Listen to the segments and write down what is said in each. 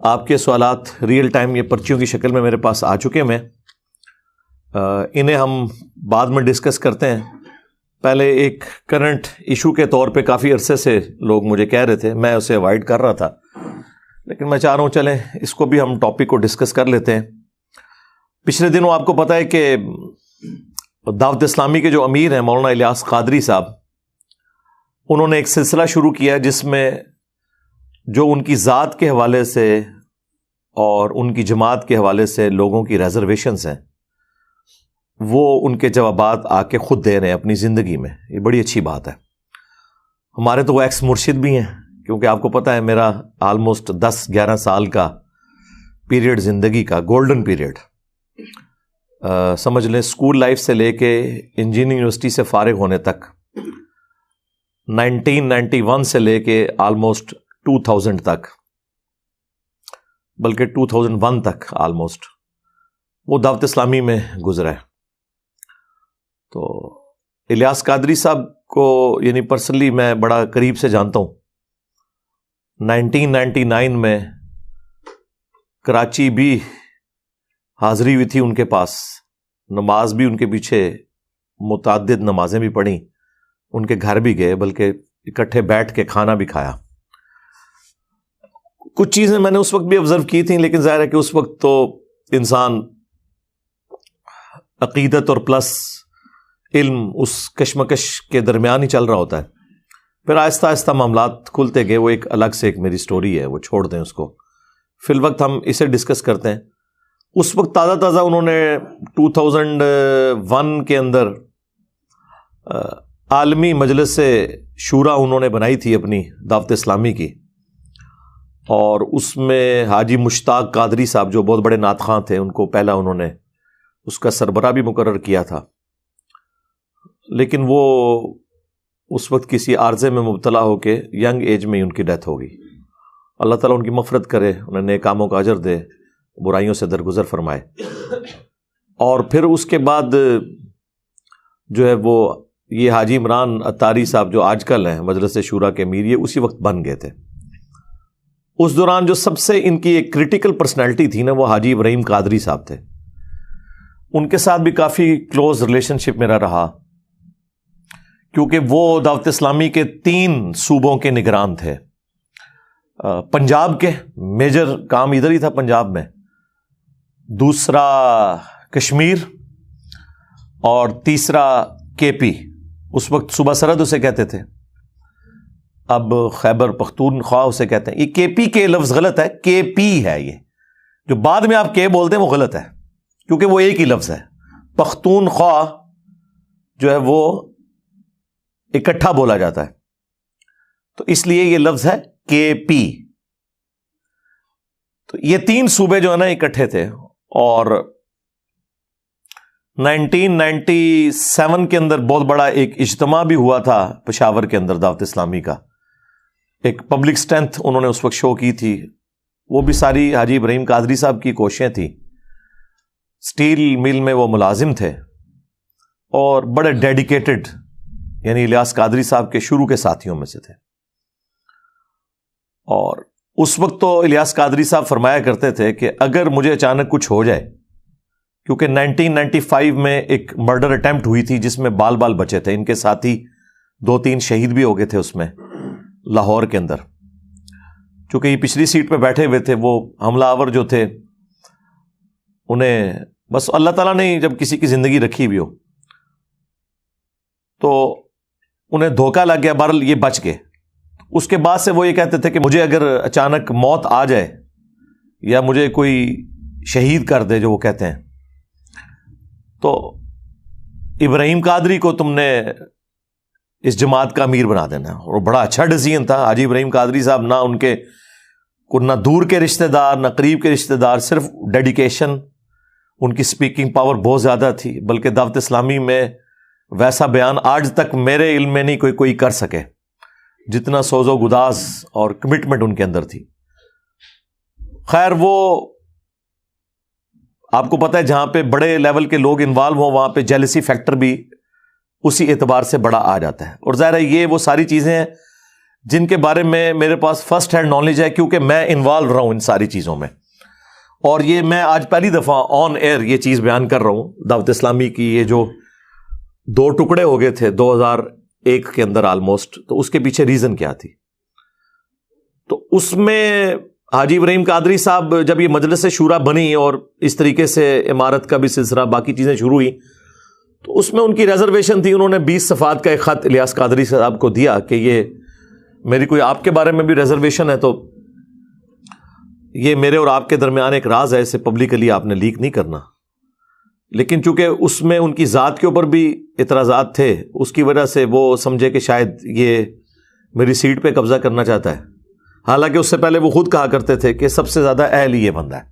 آپ کے سوالات ریئل ٹائم یہ پرچیوں کی شکل میں میرے پاس آ چکے ہیں. انہیں ہم بعد میں ڈسکس کرتے ہیں. پہلے ایک کرنٹ ایشو کے طور پہ کافی عرصے سے لوگ مجھے کہہ رہے تھے، میں اسے اوائڈ کر رہا تھا، لیکن میں چاہ رہا ہوں چلیں اس کو بھی ہم ٹاپک کو ڈسکس کر لیتے ہیں. پچھلے دنوں آپ کو پتہ ہے کہ دعوت اسلامی کے جو امیر ہیں مولانا الیاس قادری صاحب، انہوں نے ایک سلسلہ شروع کیا جس میں جو ان کی ذات کے حوالے سے اور ان کی جماعت کے حوالے سے لوگوں کی ریزرویشنز ہیں، وہ ان کے جوابات آ کے خود دے رہے ہیں اپنی زندگی میں. یہ بڑی اچھی بات ہے. ہمارے تو وہ ایکس مرشد بھی ہیں، کیونکہ آپ کو پتہ ہے میرا آلموسٹ 10-11 سال کا پیریڈ زندگی کا گولڈن پیریڈ، سمجھ لیں اسکول لائف سے لے کے انجینئرنگ یونیورسٹی سے فارغ ہونے تک، 1991 سے لے کے آلموسٹ 2000 تک، بلکہ 2001 تک آلموسٹ وہ دعوت اسلامی میں گزرا ہے. تو الیاس قادری صاحب کو یعنی پرسنلی میں بڑا قریب سے جانتا ہوں. 1999 میں کراچی بھی حاضری ہوئی تھی ان کے پاس، نماز بھی ان کے پیچھے متعدد نمازیں بھی پڑھیں، ان کے گھر بھی گئے، بلکہ اکٹھے بیٹھ کے کھانا بھی کھایا. کچھ چیزیں میں نے اس وقت بھی آبزرو کی تھیں، لیکن ظاہر ہے کہ اس وقت تو انسان عقیدت اور پلس علم اس کشمکش کے درمیان ہی چل رہا ہوتا ہے. پھر آہستہ آہستہ معاملات کھلتے گئے. وہ ایک الگ سے ایک میری سٹوری ہے، وہ چھوڑ دیں اس کو. فی الوقت ہم اسے ڈسکس کرتے ہیں. اس وقت تازہ تازہ انہوں نے 2001 کے اندر عالمی مجلس شورا انہوں نے بنائی تھی اپنی دعوت اسلامی کی، اور اس میں حاجی مشتاق قادری صاحب جو بہت بڑے نعت خواں تھے، ان کو پہلا انہوں نے اس کا سربراہ بھی مقرر کیا تھا. لیکن وہ اس وقت کسی عارضے میں مبتلا ہو کے ینگ ایج میں ہی ان کی ڈیتھ ہو گئی. اللہ تعالیٰ ان کی مغفرت کرے، انہیں نیک کاموں کا اجر دے، برائیوں سے درگزر فرمائے. اور پھر اس کے بعد جو ہے وہ یہ حاجی عمران اتاری صاحب جو آج کل ہیں مجلس شورا کے امیر، یہ اسی وقت بن گئے تھے. اس دوران جو سب سے ان کی ایک کریٹیکل پرسنالٹی تھی نا، وہ حاجی ابراہیم قادری صاحب تھے. ان کے ساتھ بھی کافی کلوز ریلیشن شپ میرا رہا، کیونکہ وہ دعوت اسلامی کے 3 صوبوں کے نگران تھے. پنجاب کے میجر کام ادھر ہی تھا پنجاب میں، دوسرا کشمیر، اور تیسرا کے پی. اس وقت صوبہ سرحد اسے کہتے تھے، اب خیبر پختونخوا اسے کہتے ہیں. یہ کے پی کے لفظ غلط ہے، کے پی ہے. یہ جو بعد میں آپ کے بولتے ہیں وہ غلط ہے، کیونکہ وہ ایک ہی لفظ ہے. پختونخوا جو ہے وہ اکٹھا بولا جاتا ہے، تو اس لیے یہ لفظ ہے کے پی. تو یہ 3 صوبے جو ہے نا اکٹھے تھے. اور 1997 کے اندر بہت بڑا ایک اجتماع بھی ہوا تھا پشاور کے اندر دعوت اسلامی کا. ایک پبلک اسٹرینتھ انہوں نے اس وقت شو کی تھی. وہ بھی ساری حاجی ابراہیم قادری صاحب کی کوششیں تھیں. سٹیل مل میں وہ ملازم تھے اور بڑے ڈیڈیکیٹڈ، یعنی الیاس قادری صاحب کے شروع کے ساتھیوں میں سے تھے. اور اس وقت تو الیاس قادری صاحب فرمایا کرتے تھے کہ اگر مجھے اچانک کچھ ہو جائے، کیونکہ 1995 میں ایک مرڈر اٹیمپٹ ہوئی تھی جس میں بال بچے تھے، ان کے ساتھی 2-3 شہید بھی ہو گئے تھے اس میں لاہور کے اندر. چونکہ یہ پچھلی سیٹ پہ بیٹھے ہوئے تھے، وہ حملہ آور جو تھے، انہیں بس اللہ تعالیٰ نے جب کسی کی زندگی رکھی بھی ہو تو انہیں دھوکہ لگ گیا، بہرحال یہ بچ گئے. اس کے بعد سے وہ یہ کہتے تھے کہ مجھے اگر اچانک موت آ جائے یا مجھے کوئی شہید کر دے، جو وہ کہتے ہیں، تو ابراہیم قادری کو تم نے اس جماعت کا امیر بنا دینا. اور بڑا اچھا ڈیسیژن تھا. حاجی ابراہیم قادری صاحب نہ ان کے نہ دور کے رشتہ دار نہ قریب کے رشتہ دار، صرف ڈیڈیکیشن، ان کی سپیکنگ پاور بہت زیادہ تھی. بلکہ دعوت اسلامی میں ویسا بیان آج تک میرے علم میں نہیں کوئی کر سکے جتنا سوز و گداز اور کمٹمنٹ ان کے اندر تھی. خیر، وہ آپ کو پتہ ہے جہاں پہ بڑے لیول کے لوگ انوالو ہوں وہاں پہ جیلسی فیکٹر بھی اسی اعتبار سے بڑا آ جاتا ہے. اور ظاہر ہے یہ وہ ساری چیزیں ہیں جن کے بارے میں میرے پاس فرسٹ ہینڈ نالج ہے، کیونکہ میں انوالو رہا ہوں ان ساری چیزوں میں. اور یہ میں آج پہلی دفعہ آن ایئر یہ چیز بیان کر رہا ہوں. دعوت اسلامی کی یہ جو 2 ٹکڑے ہو گئے تھے 2001 کے اندر آلموسٹ، تو اس کے پیچھے ریزن کیا تھی؟ تو اس میں حاجی ابراہیم قادری صاحب جب یہ مجلس شورا بنی اور اس طریقے سے عمارت کا بھی سلسلہ باقی چیزیں شروع ہوئی، تو اس میں ان کی ریزرویشن تھی. انہوں نے 20 صفحات کا ایک خط الیاس قادری صاحب کو دیا کہ یہ میری کوئی آپ کے بارے میں بھی ریزرویشن ہے، تو یہ میرے اور آپ کے درمیان ایک راز ہے، اسے پبلکلی آپ نے لیک نہیں کرنا. لیکن چونکہ اس میں ان کی ذات کے اوپر بھی اعتراضات تھے، اس کی وجہ سے وہ سمجھے کہ شاید یہ میری سیٹ پہ قبضہ کرنا چاہتا ہے. حالانکہ اس سے پہلے وہ خود کہا کرتے تھے کہ سب سے زیادہ اہل یہ بندہ ہے.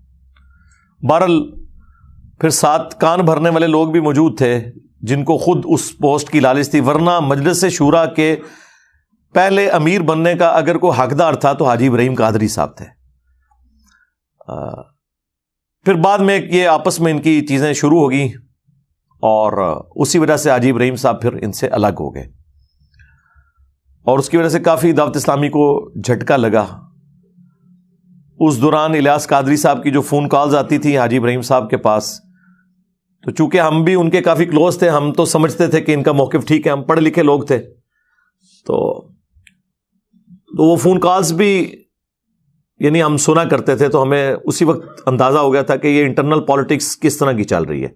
بہرحال پھر ساتھ کان بھرنے والے لوگ بھی موجود تھے جن کو خود اس پوسٹ کی لالچ تھی، ورنہ مجلس شورا کے پہلے امیر بننے کا اگر کوئی حقدار تھا تو حاجی ابراہیم قادری صاحب تھے. پھر بعد میں یہ آپس میں ان کی چیزیں شروع ہو گئیں اور اسی وجہ سے حاجی ابراہیم صاحب پھر ان سے الگ ہو گئے، اور اس کی وجہ سے کافی دعوت اسلامی کو جھٹکا لگا. اس دوران الیاس قادری صاحب کی جو فون کالز آتی تھی حاجی ابراہیم صاحب کے پاس، تو چونکہ ہم بھی ان کے کافی کلوز تھے، ہم تو سمجھتے تھے کہ ان کا موقف ٹھیک ہے، ہم پڑھے لکھے لوگ تھے، تو وہ فون کالز بھی یعنی ہم سنا کرتے تھے، تو ہمیں اسی وقت اندازہ ہو گیا تھا کہ یہ انٹرنل پالیٹکس کس طرح کی چل رہی ہے.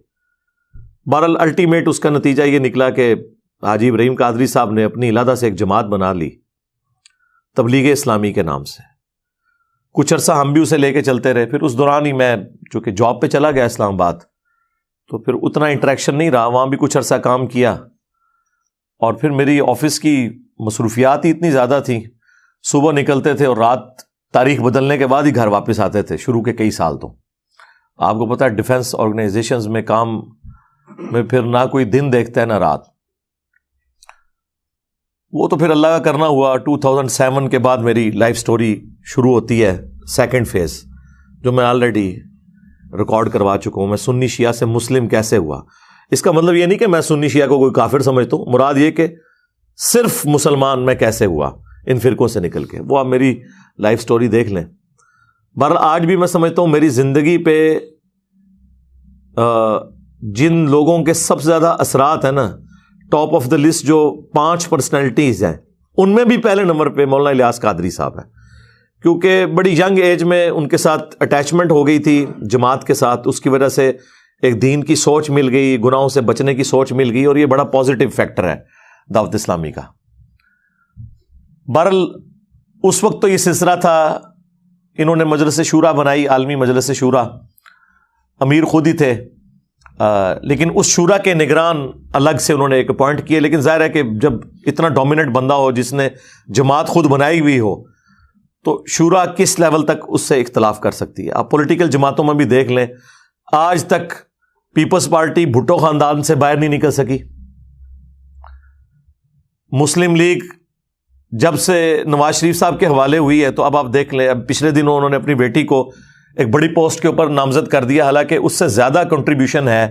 بہرحال الٹیمیٹ اس کا نتیجہ یہ نکلا کہ حاجی ابراہیم قادری صاحب نے اپنی علیحدہ سے ایک جماعت بنا لی تبلیغ اسلامی کے نام سے. کچھ عرصہ ہم بھی اسے لے کے چلتے رہے. پھر اس دوران ہی میں چونکہ جاب پہ چلا گیا اسلام آباد، تو پھر اتنا انٹریکشن نہیں رہا، وہاں بھی کچھ عرصہ کام کیا، اور پھر میری آفس کی مصروفیات ہی اتنی زیادہ تھیں، صبح نکلتے تھے اور رات تاریخ بدلنے کے بعد ہی گھر واپس آتے تھے شروع کے کئی سال. تو آپ کو پتہ ہے ڈیفنس آرگنائزیشنز میں کام میں پھر نہ کوئی دن دیکھتا ہے نہ رات. وہ تو پھر اللہ کا کرنا ہوا. 2007 کے بعد میری لائف سٹوری شروع ہوتی ہے، سیکنڈ فیز، جو میں آلریڈی ریکارڈ کروا چکا ہوں. میں سنی شیعہ سے مسلم کیسے ہوا. اس کا مطلب یہ نہیں کہ میں سنی شیعہ کو کوئی کافر سمجھتا ہوں، مراد یہ کہ صرف مسلمان میں کیسے ہوا ان فرقوں سے نکل کے. وہ آپ میری لائف سٹوری دیکھ لیں. بہرحال آج بھی میں سمجھتا ہوں میری زندگی پہ جن لوگوں کے سب سے زیادہ اثرات ہیں نا، ٹاپ آف دا لسٹ جو 5 پرسنالٹیز ہیں، ان میں بھی پہلے نمبر پہ مولانا الیاس قادری صاحب ہیں. کیونکہ بڑی ینگ ایج میں ان کے ساتھ اٹیچمنٹ ہو گئی تھی جماعت کے ساتھ، اس کی وجہ سے ایک دین کی سوچ مل گئی، گناہوں سے بچنے کی سوچ مل گئی، اور یہ بڑا پازیٹیو فیکٹر ہے دعوت اسلامی کا. بہرحال اس وقت تو یہ سلسلہ تھا، انہوں نے مجلس شورا بنائی، عالمی مجلس شورا، امیر خود ہی تھے، لیکن اس شورا کے نگران الگ سے انہوں نے ایک اپوائنٹ کیے. لیکن ظاہر ہے کہ جب اتنا ڈومیننٹ بندہ ہو جس نے جماعت خود بنائی ہوئی ہو، تو شورا کس لیول تک اس سے اختلاف کر سکتی ہے. آپ پولیٹیکل جماعتوں میں بھی دیکھ لیں، آج تک پیپلز پارٹی بھٹو خاندان سے باہر نہیں نکل سکی. مسلم لیگ جب سے نواز شریف صاحب کے حوالے ہوئی ہے، تو اب آپ دیکھ لیں، اب پچھلے دنوں انہوں نے اپنی بیٹی کو ایک بڑی پوسٹ کے اوپر نامزد کر دیا، حالانکہ اس سے زیادہ کنٹریبیوشن ہے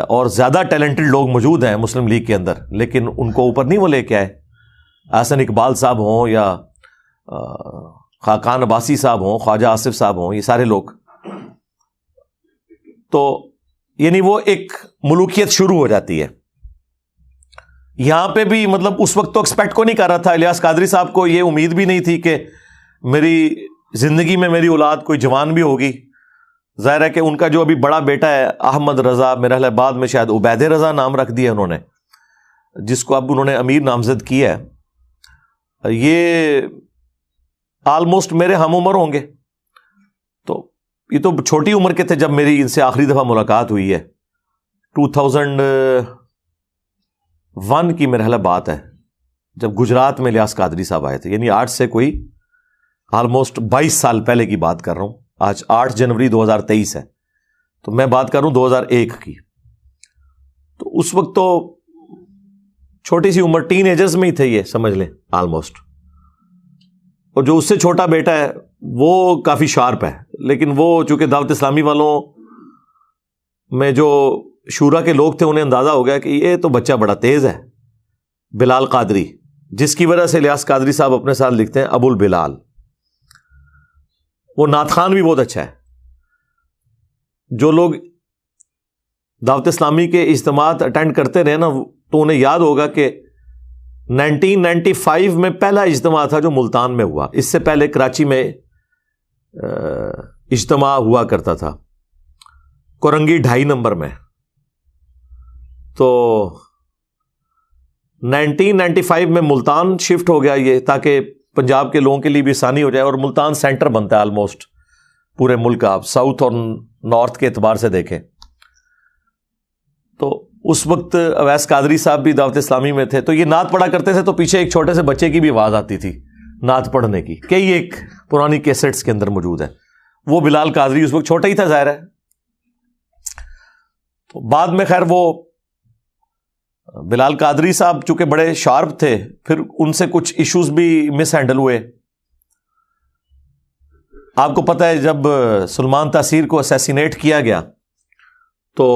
اور زیادہ ٹیلنٹڈ لوگ موجود ہیں مسلم لیگ کے اندر، لیکن ان کو اوپر نہیں وہ لے کے آئے. احسن اقبال صاحب ہوں یا خاقان عباسی صاحب ہوں، خواجہ آصف صاحب ہوں، یہ سارے لوگ. تو یعنی وہ ایک ملوکیت شروع ہو جاتی ہے. یہاں پہ بھی مطلب اس وقت تو ایکسپیکٹ کو نہیں کر رہا تھا. الیاس قادری صاحب کو یہ امید بھی نہیں تھی کہ میری زندگی میں میری اولاد کوئی جوان بھی ہوگی. ظاہر ہے کہ ان کا جو ابھی بڑا بیٹا ہے احمد رضا، میرا خیال بعد میں شاید عبید رضا نام رکھ دیا انہوں نے، جس کو اب انہوں نے امیر نامزد کیا ہے. یہ آلموسٹ میرے ہم عمر ہوں گے. تو یہ تو چھوٹی عمر کے تھے جب میری ان سے آخری دفعہ ملاقات ہوئی ہے. 2001 کی میرے خیال بات ہے، جب گجرات میں الیاس قادری صاحب آئے تھے. یعنی آج سے کوئی آلموسٹ 22 سال پہلے کی بات کر رہا ہوں. آج 8 جنوری 2023 ہے، تو میں بات کر رہا ہوں 2001 کی. تو اس وقت تو چھوٹی سی عمر، ٹین ایجرز میں ہی تھے یہ، سمجھ لیں آلموسٹ. اور جو اس سے چھوٹا بیٹا ہے وہ کافی شارپ ہے، لیکن وہ چونکہ دعوت اسلامی والوں میں جو شورا کے لوگ تھے انہیں اندازہ ہو گیا کہ یہ تو بچہ بڑا تیز ہے. بلال قادری جس کی وجہ سے الیاس قادری صاحب اپنے ساتھ لکھتے ہیں ابو البلال. وہ نعت خوان بھی بہت اچھا ہے. جو لوگ دعوت اسلامی کے اجتماعات اٹینڈ کرتے رہے نا تو انہیں یاد ہوگا کہ 1995 میں پہلا اجتماع تھا جو ملتان میں ہوا. اس سے پہلے کراچی میں اجتماع ہوا کرتا تھا کورنگی 2.5 نمبر میں. تو 1995 میں ملتان شفٹ ہو گیا یہ, تاکہ پنجاب کے لوگوں کے لیے بھی آسانی ہو جائے, اور ملتان سینٹر بنتا ہے آلموسٹ پورے ملک کا, آپ ساؤتھ اور نارتھ کے اعتبار سے دیکھیں. تو اس وقت اویس قادری صاحب بھی دعوت اسلامی میں تھے, تو یہ نعت پڑھا کرتے تھے, تو پیچھے ایک چھوٹے سے بچے کی بھی آواز آتی تھی نعت پڑھنے کی, کئی ایک پرانی کیسٹس کے اندر موجود ہے. وہ بلال قادری اس وقت چھوٹا ہی تھا ظاہر ہے. تو بعد میں خیر وہ بلال قادری صاحب چونکہ بڑے شارپ تھے, پھر ان سے کچھ ایشوز بھی مس ہینڈل ہوئے. آپ کو پتہ ہے جب سلمان تاثیر کو اسیسینیٹ کیا گیا تو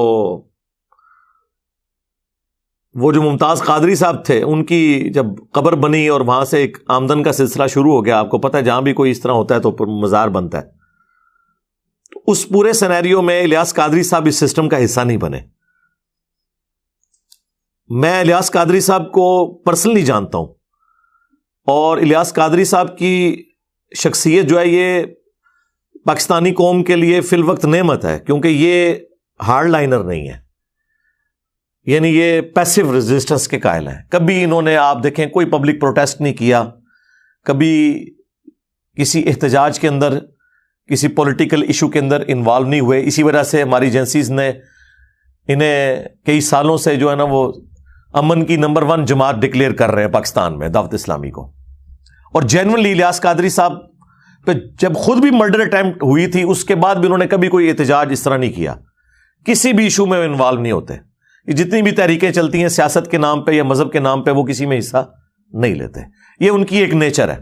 وہ جو ممتاز قادری صاحب تھے ان کی جب قبر بنی اور وہاں سے ایک آمدن کا سلسلہ شروع ہو گیا. آپ کو پتہ ہے جہاں بھی کوئی اس طرح ہوتا ہے تو مزار بنتا ہے. تو اس پورے سینیریو میں الیاس قادری صاحب اس سسٹم کا حصہ نہیں بنے. میں الیاس قادری صاحب کو پرسنلی جانتا ہوں, اور الیاس قادری صاحب کی شخصیت جو ہے یہ پاکستانی قوم کے لیے فی الوقت نعمت ہے, کیونکہ یہ ہارڈ لائنر نہیں ہے, یعنی یہ پیسو ریزسٹنس کے قائل ہیں. کبھی انہوں نے آپ دیکھیں کوئی پبلک پروٹیسٹ نہیں کیا, کبھی کسی احتجاج کے اندر کسی پولیٹیکل ایشو کے اندر انوالو نہیں ہوئے. اسی وجہ سے ہماری ایجنسیز نے انہیں کئی سالوں سے جو ہے نا وہ امن کی نمبر 1 جماعت ڈکلیئر کر رہے ہیں پاکستان میں دعوت اسلامی کو. اور جینوئنلی الیاس قادری صاحب پہ جب خود بھی مرڈر اٹیمپٹ ہوئی تھی اس کے بعد بھی انہوں نے کبھی کوئی احتجاج اس طرح نہیں کیا, کسی بھی ایشو میں انوالو نہیں ہوتے. جتنی بھی تحریکیں چلتی ہیں سیاست کے نام پہ یا مذہب کے نام پہ وہ کسی میں حصہ نہیں لیتے, یہ ان کی ایک نیچر ہے.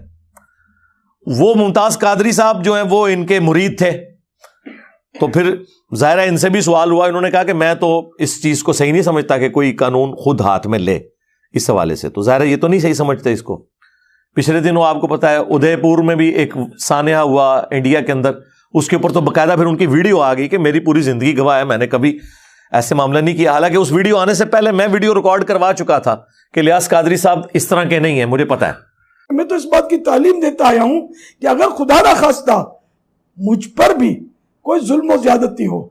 وہ ممتاز قادری صاحب جو ہیں وہ ان کے مرید تھے, تو پھر ظاہر ہے ان سے بھی سوال ہوا. انہوں نے کہا کہ میں تو اس چیز کو صحیح نہیں سمجھتا کہ کوئی قانون خود ہاتھ میں لے اس حوالے سے. تو ظاہر ہے یہ تو نہیں صحیح سمجھتے اس کو. پچھلے دنوں آپ کو پتا ہے ادے پور میں بھی ایک سانحہ ہوا انڈیا کے اندر, اس کے اوپر تو باقاعدہ پھر ان کی ویڈیو آ گئی کہ میری پوری زندگی گواہ ہے, میں نے کبھی ایسے معاملہ نہیں کیا. حالانکہ اس ویڈیو آنے سے پہلے میں ویڈیو ریکارڈ کروا چکا تھا کہ الیاس قادری صاحب اس طرح کے نہیں ہیں, مجھے پتا ہے. میں تو اس بات کی تعلیم دیتا آیا ہوں کہ اگر خدا نہ خواستہ مجھ پر بھی کوئی ظلم و زیادتی ہو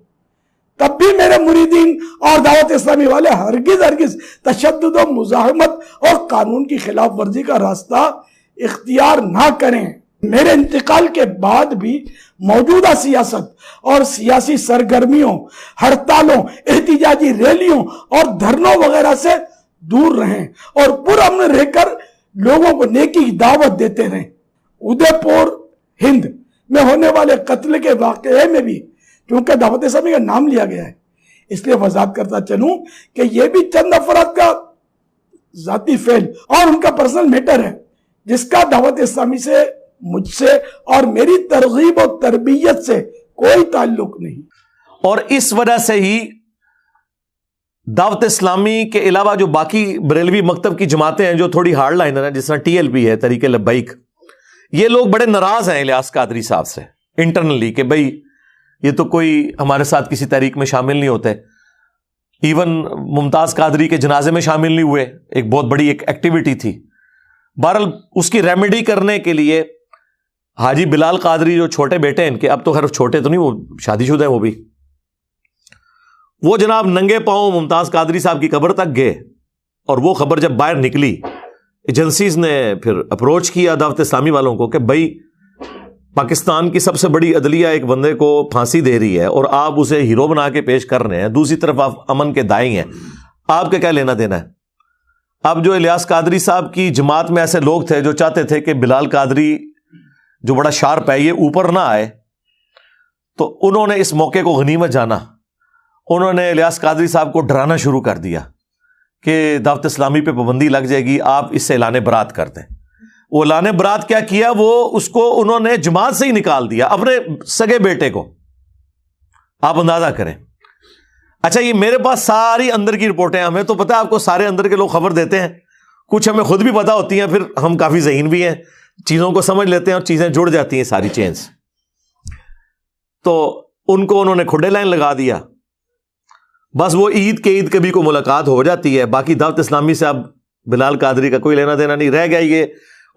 تب بھی میرے مریدین اور دعوت اسلامی والے ہرگز تشدد و مزاحمت اور قانون کی خلاف ورزی کا راستہ اختیار نہ کریں. میرے انتقال کے بعد بھی موجودہ سیاست اور سیاسی سرگرمیوں, ہڑتالوں, احتجاجی ریلیوں اور دھرنوں وغیرہ سے دور رہیں اور پرامن رہ کر لوگوں کو نیکی کی دعوت دیتے رہیں. ادے پور ہند میں ہونے والے قتل کے واقعے میں بھی کیونکہ دعوت اسلامی کا نام لیا گیا ہے اس لیے وضاحت کرتا چلوں کہ یہ بھی چند افراد کا ذاتی فعل اور ان کا پرسنل میٹر ہے جس کا دعوت اسلامی سے, مجھ سے اور میری ترغیب و تربیت سے کوئی تعلق نہیں. اور اس وجہ سے ہی دعوت اسلامی کے علاوہ جو باقی بریلوی مکتب کی جماعتیں ہیں جو تھوڑی ہارڈ لائنر ہیں, جس طرح TLP ہے تحریک لبیک, یہ لوگ بڑے ناراض ہیں الیاس قادری صاحب سے انٹرنلی کہ بھئی یہ تو کوئی ہمارے ساتھ کسی تحریک میں شامل نہیں ہوتے. ایون ممتاز قادری کے جنازے میں شامل نہیں ہوئے, ایک بہت بڑی ایک ایکٹیویٹی تھی. بہرحال اس کی ریمیڈی کرنے کے لیے حاجی بلال قادری جو چھوٹے بیٹے ہیں ان کے, اب تو خیر چھوٹے تو نہیں, وہ شادی شدہ ہیں وہ بھی, وہ جناب ننگے پاؤں ممتاز قادری صاحب کی قبر تک گئے. اور وہ خبر جب باہر نکلی ایجنسیز نے پھر اپروچ کیا دعوت اسلامی والوں کو کہ بھائی پاکستان کی سب سے بڑی عدلیہ ایک بندے کو پھانسی دے رہی ہے اور آپ اسے ہیرو بنا کے پیش کر رہے ہیں, دوسری طرف آپ امن کے دائیں ہیں, آپ کا کیا لینا دینا ہے. اب جو الیاس قادری صاحب کی جماعت میں ایسے لوگ تھے جو چاہتے تھے کہ بلال قادری جو بڑا شارپ ہے یہ اوپر نہ آئے, تو انہوں نے اس موقع کو غنیمت جانا, انہوں نے الیاس قادری صاحب کو ڈرانا شروع کر دیا کہ دعوت اسلامی پہ پابندی لگ جائے گی, آپ اس سے اعلان برات کر دیں. وہ اعلان برات کیا کیا, وہ اس کو انہوں نے جماعت سے ہی نکال دیا, اپنے سگے بیٹے کو. آپ اندازہ کریں. اچھا یہ میرے پاس ساری اندر کی رپورٹیں, ہمیں تو پتہ ہے آپ کو سارے اندر کے لوگ خبر دیتے ہیں, کچھ ہمیں خود بھی پتا ہوتی ہیں, پھر ہم کافی ذہین بھی ہیں, چیزوں کو سمجھ لیتے ہیں اور چیزیں جڑ جاتی ہیں ساری چینز. تو ان کو انہوں نے کھڈے لائن لگا دیا. بس وہ عید کے عید کبھی کو ملاقات ہو جاتی ہے, باقی دعوت اسلامی سے اب بلال قادری کا کوئی لینا دینا نہیں رہ گیا. یہ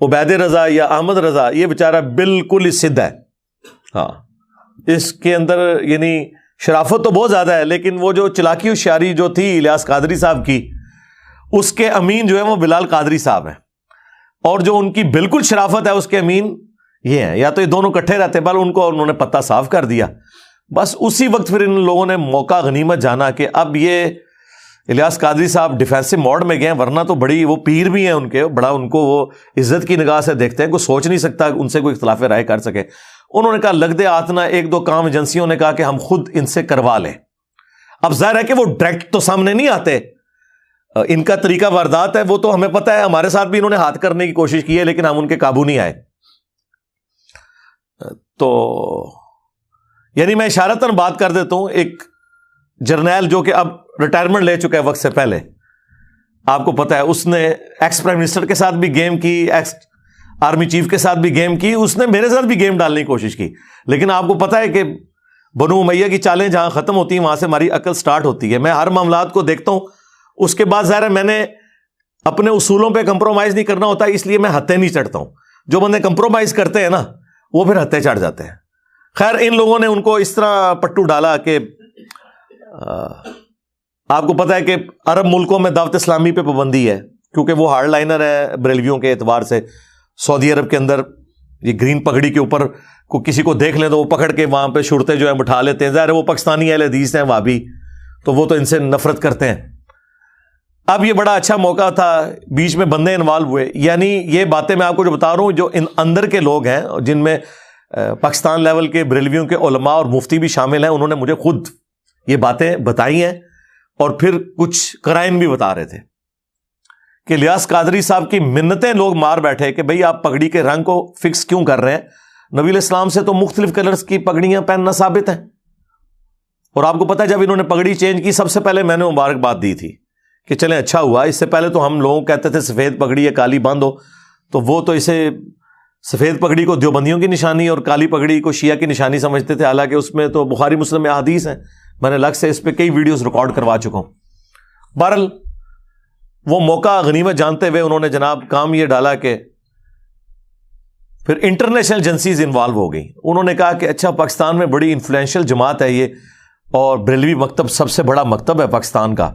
عبید رضا یا احمد رضا, یہ بیچارہ بالکل ہی سدھ ہے. ہاں, اس کے اندر یعنی شرافت تو بہت زیادہ ہے, لیکن وہ جو چلاکی ہوشیاری جو تھی الیاس قادری صاحب کی, اس کے امین جو ہے وہ بلال قادری صاحب ہیں, اور جو ان کی بالکل شرافت ہے اس کے امین یہ ہیں. یا تو یہ دونوں کٹھے رہتے, بل ان کو انہوں نے پتہ صاف کر دیا. بس اسی وقت پھر ان لوگوں نے موقع غنیمت جانا کہ اب یہ الیاس قادری صاحب ڈیفینسو موڈ میں گئے, ورنہ تو بڑی وہ پیر بھی ہیں ان کے, بڑا ان کو وہ عزت کی نگاہ سے دیکھتے ہیں, کوئی سوچ نہیں سکتا ان سے کوئی اختلاف رائے کر سکے. انہوں نے کہا لگ دے آتنا, ایک دو کام ایجنسیوں نے کہا کہ ہم خود ان سے کروا لیں. اب ظاہر ہے کہ وہ ڈائریکٹ تو سامنے نہیں آتے, ان کا طریقہ واردات ہے, وہ تو ہمیں پتہ ہے, ہمارے ساتھ بھی انہوں نے ہاتھ کرنے کی کوشش کی ہے, لیکن ہم ان کے قابو نہیں آئے. تو یعنی میں اشارتاً بات کر دیتا ہوں, ایک جرنیل جو کہ اب ریٹائرمنٹ لے چکا ہے وقت سے پہلے, آپ کو پتہ ہے, اس نے ایکس پرائم منسٹر کے ساتھ بھی گیم کی, ایکس آرمی چیف کے ساتھ بھی گیم کی, اس نے میرے ساتھ بھی گیم ڈالنے کی کوشش کی. لیکن آپ کو پتہ ہے کہ بنو امیہ کی چالیں جہاں ختم ہوتی ہیں وہاں سے ہماری عقل سٹارٹ ہوتی ہے. میں ہر معاملات کو دیکھتا ہوں, اس کے بعد ظاہر ہے میں نے اپنے اصولوں پہ کمپرومائز نہیں کرنا ہوتا, اس لیے میں ہتھے نہیں چڑھتا ہوں. جو بندے کمپرومائز کرتے ہیں نا وہ پھر ہتھے چڑھ جاتے ہیں. خیر, ان لوگوں نے ان کو اس طرح پٹو ڈالا کہ آپ کو پتہ ہے کہ عرب ملکوں میں دعوت اسلامی پہ پابندی ہے, کیونکہ وہ ہارڈ لائنر ہے بریلویوں کے اعتبار سے. سعودی عرب کے اندر یہ گرین پگڑی کے اوپر کو کسی کو دیکھ لیں تو وہ پکڑ کے وہاں پہ شرطیں جو ہے بٹھا لیتے ہیں. ظاہر ہے وہ پاکستانی اہل حدیث ہیں, وہابی, تو وہ تو ان سے نفرت کرتے ہیں. اب یہ بڑا اچھا موقع تھا, بیچ میں بندے انوالو ہوئے. یعنی یہ باتیں میں آپ کو جو بتا رہا ہوں, جو اندر کے لوگ ہیں جن میں پاکستان لیول کے بریلویوں کے علماء اور مفتی بھی شامل ہیں, انہوں نے مجھے خود یہ باتیں بتائی ہیں, اور پھر کچھ قرائن بھی بتا رہے تھے کہ الیاس قادری صاحب کی منتیں لوگ مار بیٹھے کہ بھئی آپ پگڑی کے رنگ کو فکس کیوں کر رہے ہیں, نبی علیہ السلام سے تو مختلف کلرز کی پگڑیاں پہننا ثابت ہے. اور آپ کو پتہ ہے جب انہوں نے پگڑی چینج کی, سب سے پہلے میں نے مبارکباد دی تھی کہ چلیں اچھا ہوا. اس سے پہلے تو ہم لوگوں کہتے تھے سفید پگڑی یا کالی باندھ ہو, تو وہ تو اسے سفید پگڑی کو دیوبندیوں کی نشانی اور کالی پگڑی کو شیعہ کی نشانی سمجھتے تھے, حالانکہ اس میں تو بخاری مسلم میں احادیث ہیں. میں نے الگ سے اس پہ کئی ویڈیوز ریکارڈ کروا چکا ہوں. بہرحال وہ موقع غنیمت جانتے ہوئے انہوں نے جناب کام یہ ڈالا کہ پھر انٹرنیشنل ایجنسیز انوالو ہو گئی. انہوں نے کہا کہ اچھا پاکستان میں بڑی انفلوئنشل جماعت ہے یہ, اور بریلوی مکتب سب سے بڑا مکتب ہے پاکستان کا,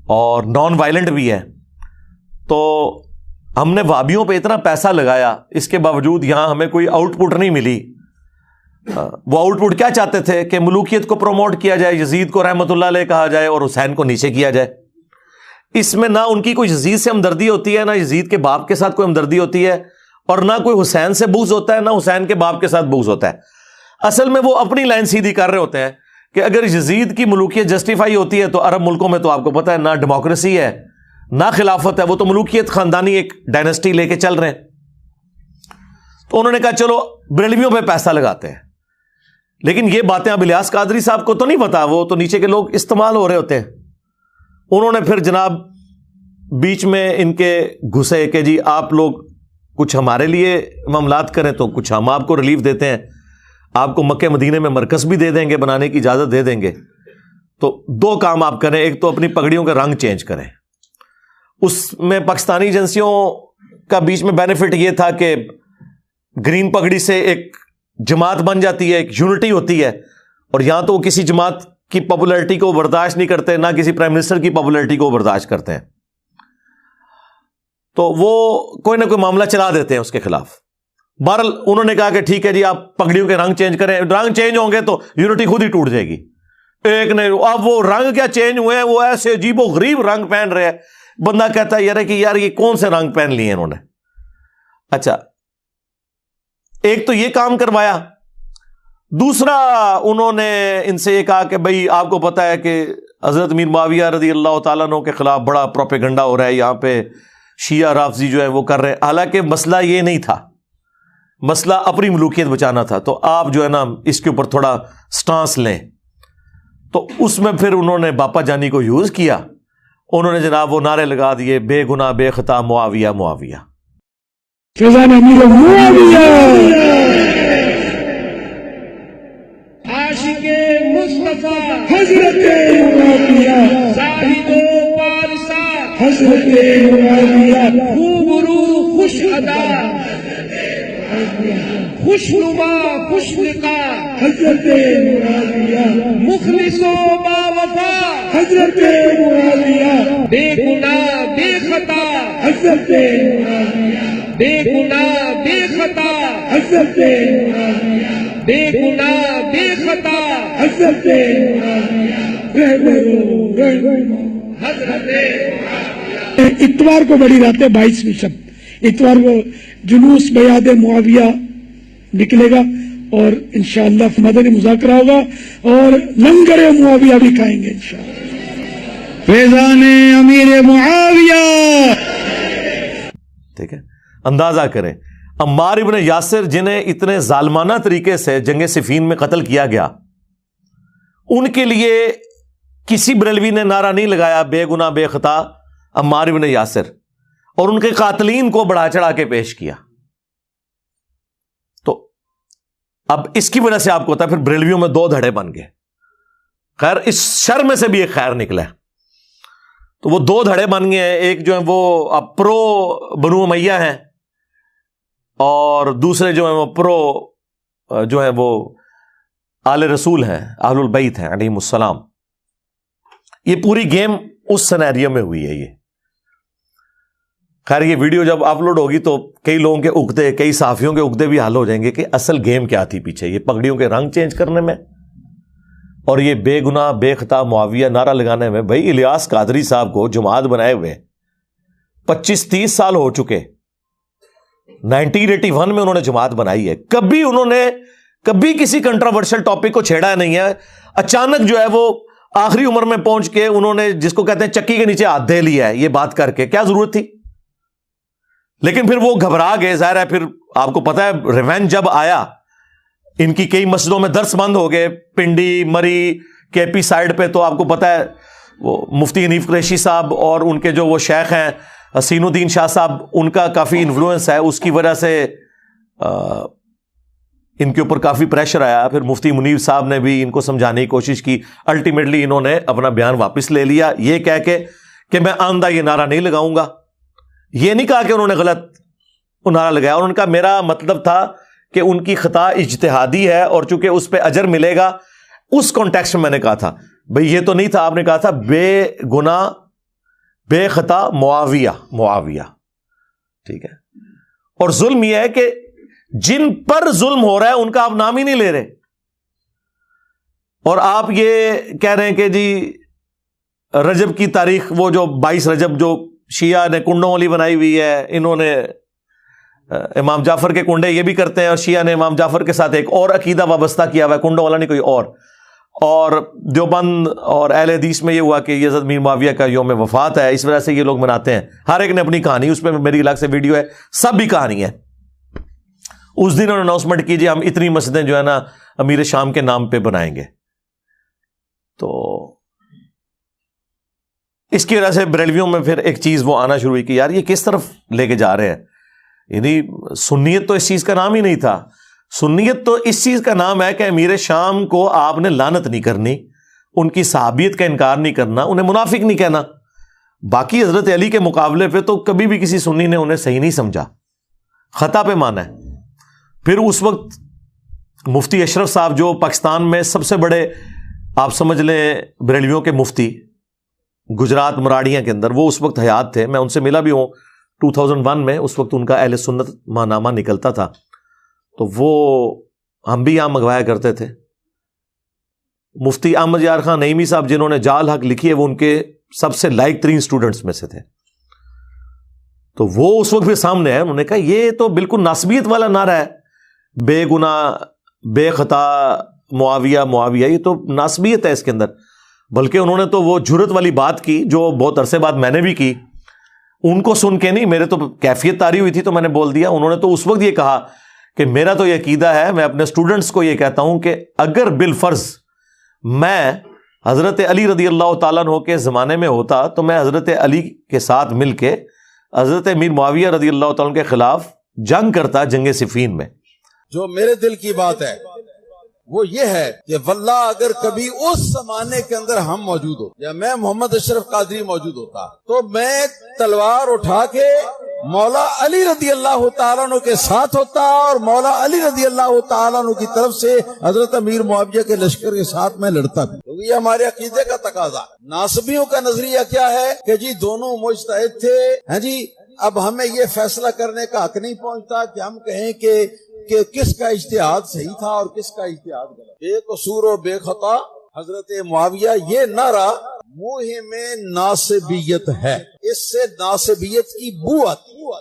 اور نان وائلنٹ بھی ہے, تو ہم نے وہابیوں پہ اتنا پیسہ لگایا, اس کے باوجود یہاں ہمیں کوئی آؤٹ پٹ نہیں ملی. وہ آؤٹ پٹ کیا چاہتے تھے کہ ملوکیت کو پروموٹ کیا جائے, یزید کو رحمۃ اللہ علیہ کہا جائے اور حسین کو نیچے کیا جائے. اس میں نہ ان کی کوئی یزید سے ہمدردی ہوتی ہے, نہ یزید کے باپ کے ساتھ کوئی ہمدردی ہوتی ہے, اور نہ کوئی حسین سے بغض ہوتا ہے, نہ حسین کے باپ کے ساتھ بغض ہوتا ہے. اصل میں وہ اپنی لائن سیدھی کر رہے ہوتے ہیں کہ اگر یزید کی ملوکیت جسٹیفائی ہوتی ہے تو عرب ملکوں میں تو آپ کو پتہ ہے نہ ڈیموکریسی ہے نہ خلافت ہے, وہ تو ملوکیت خاندانی ایک ڈائنسٹی لے کے چل رہے ہیں. تو انہوں نے کہا چلو بریلویوں پہ پیسہ لگاتے ہیں. لیکن یہ باتیں اب الیاس قادری صاحب کو تو نہیں پتا, وہ تو نیچے کے لوگ استعمال ہو رہے ہوتے ہیں. انہوں نے پھر جناب بیچ میں ان کے گھسے کہ جی آپ لوگ کچھ ہمارے لیے معاملات کریں تو کچھ ہم آپ کو ریلیف دیتے ہیں, آپ کو مکہ مدینے میں مرکز بھی دے دیں گے, بنانے کی اجازت دے دیں گے. تو دو کام آپ کریں, ایک تو اپنی پگڑیوں کا رنگ چینج کریں. اس میں پاکستانی ایجنسیوں کا بیچ میں بینیفٹ یہ تھا کہ گرین پگڑی سے ایک جماعت بن جاتی ہے, ایک یونٹی ہوتی ہے, اور یہاں تو وہ کسی جماعت کی پاپولرٹی کو برداشت نہیں کرتے, نہ کسی پرائم منسٹر کی پاپولرٹی کو برداشت کرتے ہیں, تو وہ کوئی نہ کوئی معاملہ چلا دیتے ہیں اس کے خلاف. بہرحال انہوں نے کہا کہ ٹھیک ہے جی آپ پگڑیوں کے رنگ چینج کریں, رنگ چینج ہوں گے تو یونٹی خود ہی ٹوٹ جائے گی. ایک نہیں, اب وہ رنگ کیا چینج ہوئے ہیں, وہ ایسے عجیب و غریب رنگ پہن رہے ہیں, بندہ کہتا ہے یار یہ کون سے رنگ پہن لیے انہوں نے. اچھا ایک تو یہ کام کروایا, دوسرا انہوں نے ان سے یہ کہا کہ بھئی آپ کو پتا ہے کہ حضرت امیر معاویہ رضی اللہ تعالیٰ عنہ کے خلاف بڑا پروپیگنڈا ہو رہا ہے, یہاں پہ شیعہ رافضی جو ہے وہ کر رہے ہیں. حالانکہ مسئلہ یہ نہیں تھا, مسئلہ اپنی ملوکیت بچانا تھا, تو آپ جو ہے نا اس کے اوپر تھوڑا سٹانس لیں. تو اس میں پھر انہوں نے باپا جانی کو یوز کیا انہوں نے جناب وہ نعرے لگا دیے بے گناہ بے خطا معاویہ معاویہ. فیضان امیر معاویہ عاشق مصطفیٰ حضرت معاویہ زاہد و پارسا حضرت معاویہ خوبرو خوش ادا خوش نما خوش لقا حضرت معاویہ مخلص و باوفا حضرت معاویہ بے گناہ بے خطا حضرت معاویہ بے گناہ بے خطا حضرت معاویہ بے گناہ بے خطا حضرت حضرت اتوار کو بڑی رات ہے 22ویں شب اتوار کو جلوس بیعت معاویہ نکلے گا اور انشاءاللہ مدنی مذاکرہ ہوگا اور لنگر معاویہ بھی کھائیں گے انشاءاللہ. فیضان امیر معاویہ. ٹھیک ہے, اندازہ کریں عمار ابن یاسر جنہیں اتنے ظالمانہ طریقے سے جنگ صفین میں قتل کیا گیا, ان کے لیے کسی بریلوی نے نعرہ نہیں لگایا بے گناہ بے خطا عمار ابن یاسر, اور ان کے قاتلین کو بڑھا چڑھا کے پیش کیا. تو اب اس کی وجہ سے آپ کو ہوتا ہے پھر بریلویوں میں 2 دھڑے بن گئے. خیر اس شر میں سے بھی ایک خیر نکلا ہے. تو وہ 2 دھڑے بن گئے ہیں, ایک جو ہے وہ اب پرو بنو امیہ ہیں, اور دوسرے جو ہیں وہ پرو جو ہیں وہ آل رسول ہیں, اہل البیت ہیں علیہم السلام. یہ پوری گیم اس سینیریو میں ہوئی ہے. یہ خیر یہ ویڈیو جب اپلوڈ ہوگی تو کئی لوگوں کے عقدے, کئی صحافیوں کے عقدے بھی حل ہو جائیں گے کہ اصل گیم کیا تھی پیچھے, یہ پگڑیوں کے رنگ چینج کرنے میں اور یہ بے گناہ بے خطا معاویہ نعرہ لگانے میں. بھائی الیاس قادری صاحب کو جماعت بنائے ہوئے 25-30 سال ہو چکے, 1981 میں انہوں نے جماعت بنائی ہے. کبھی انہوں نے کبھی کسی کنٹراورشل ٹاپک کو چھیڑا نہیں ہے. اچانک جو ہے وہ آخری عمر میں پہنچ کے انہوں نے جس کو کہتے ہیں چکی کے نیچے ہاتھ دے لیا ہے یہ بات کر کے, کیا ضرورت تھی؟ لیکن پھر وہ گھبرا گئے. ظاہر ہے پھر آپ کو پتا ہے ریونج جب آیا, ان کی کئی مسجدوں میں درس بند ہو گئے, پنڈی مری کے پی سائڈ پہ. تو آپ کو پتا ہے وہ مفتی حنیف قریشی صاحب اور ان کے جو وہ شیخ ہیں حسین الدین شاہ صاحب, ان کا کافی انفلوئنس ہے. اس کی وجہ سے ان کے اوپر کافی پریشر آیا. پھر مفتی منیر صاحب نے بھی ان کو سمجھانے کی کوشش کی. الٹیمیٹلی انہوں نے اپنا بیان واپس لے لیا, یہ کہہ کے کہ میں آئندہ یہ نعرہ نہیں لگاؤں گا. یہ نہیں کہا کہ انہوں نے غلط نعرہ لگایا, اور ان کا میرا مطلب تھا کہ ان کی خطا اجتہادی ہے, اور چونکہ اس پہ اجر ملے گا اس کانٹیکسٹ میں نے کہا تھا. بھئی یہ تو نہیں تھا, آپ نے کہا تھا بے گناہ بے خطا معاویہ معاویہ. ٹھیک ہے, اور ظلم یہ ہے کہ جن پر ظلم ہو رہا ہے ان کا آپ نام ہی نہیں لے رہے, اور آپ یہ کہہ رہے ہیں کہ جی رجب کی تاریخ وہ جو 22 رجب جو شیعہ نے کنڈوں والی بنائی ہوئی ہے, انہوں نے امام جعفر کے کنڈے یہ بھی کرتے ہیں, اور شیعہ نے امام جعفر کے ساتھ ایک اور عقیدہ وابستہ کیا ہوا ہے, کنڈوں والا نہیں کوئی اور دیوبند اور اہل حدیث میں یہ ہوا کہ یزید میر معاویہ کا یوم وفات ہے, اس وجہ سے یہ لوگ مناتے ہیں. ہر ایک نے اپنی کہانی, اس پہ میری الگ سے ویڈیو ہے, سب بھی کہانی ہے. اس دن انہوں نے اناؤنسمنٹ کیجیے ہم اتنی مسجدیں جو ہے نا امیر شام کے نام پہ بنائیں گے. تو اس کی وجہ سے بریلویوں میں پھر ایک چیز وہ آنا شروع ہوئی کہ یار یہ کس طرف لے کے جا رہے ہیں. یعنی سنیت تو اس چیز کا نام ہی نہیں تھا. سنیت تو اس چیز کا نام ہے کہ امیر شام کو آپ نے لعنت نہیں کرنی, ان کی صحابیت کا انکار نہیں کرنا, انہیں منافق نہیں کہنا. باقی حضرت علی کے مقابلے پہ تو کبھی بھی کسی سنی نے انہیں صحیح نہیں سمجھا, خطا پہ مانا ہے. پھر اس وقت مفتی اشرف صاحب جو پاکستان میں سب سے بڑے آپ سمجھ لیں بریلویوں کے مفتی گجرات مراڑیاں کے اندر, وہ اس وقت حیات تھے. میں ان سے ملا بھی ہوں 2001 میں, اس وقت ان کا اہل سنت ماہنامہ نکلتا تھا, تو وہ ہم بھی یہاں منگوایا کرتے تھے. مفتی احمد یار خان نعیمی صاحب جنہوں نے جال حق لکھی ہے, وہ ان کے سب سے لائق ترین اسٹوڈنٹس میں سے تھے. تو وہ اس وقت بھی سامنے ہے, انہوں نے کہا یہ تو بالکل ناسبیت والا نعرہ ہے, بے گناہ بے خطا معاویہ معاویہ, یہ تو ناسبیت ہے اس کے اندر. بلکہ انہوں نے تو وہ جرت والی بات کی جو بہت عرصے بعد میں نے بھی کی, ان کو سن کے نہیں, میرے تو کیفیت تاری ہوئی تھی تو میں نے بول دیا. انہوں نے تو اس وقت یہ کہا کہ میرا تو یہ عقیدہ ہے, میں اپنے اسٹوڈنٹس کو یہ کہتا ہوں کہ اگر بالفرض میں حضرت علی رضی اللہ تعالیٰ عنہ کے زمانے میں ہوتا تو میں حضرت علی کے ساتھ مل کے حضرت امیر معاویہ رضی اللہ تعالیٰ عنہ کے خلاف جنگ کرتا جنگ صفین میں. جو میرے دل کی بات ہے وہ یہ ہے کہ واللہ اگر کبھی اس زمانے کے اندر ہم موجود ہو یا میں محمد اشرف قادری موجود ہوتا تو میں تلوار اٹھا کے مولا علی رضی اللہ تعالیٰ عنہ کے ساتھ ہوتا اور مولا علی رضی اللہ تعالیٰ عنہ کی طرف سے حضرت امیر معاویہ کے لشکر کے ساتھ میں لڑتا بھی، کیونکہ یہ ہمارے عقیدے کا تقاضا. ناصبیوں کا نظریہ کیا ہے کہ جی دونوں مجتہد تھے، ہاں جی اب ہمیں یہ فیصلہ کرنے کا حق نہیں پہنچتا کہ ہم کہیں کہ کس کا اجتہاد صحیح تھا اور کس کا اجتہاد غلط. بے قصور و بے خطا حضرت معاویہ، یہ نعرہ موہم ناصبیت ہے، اس سے ناصبیت کی بو آتی.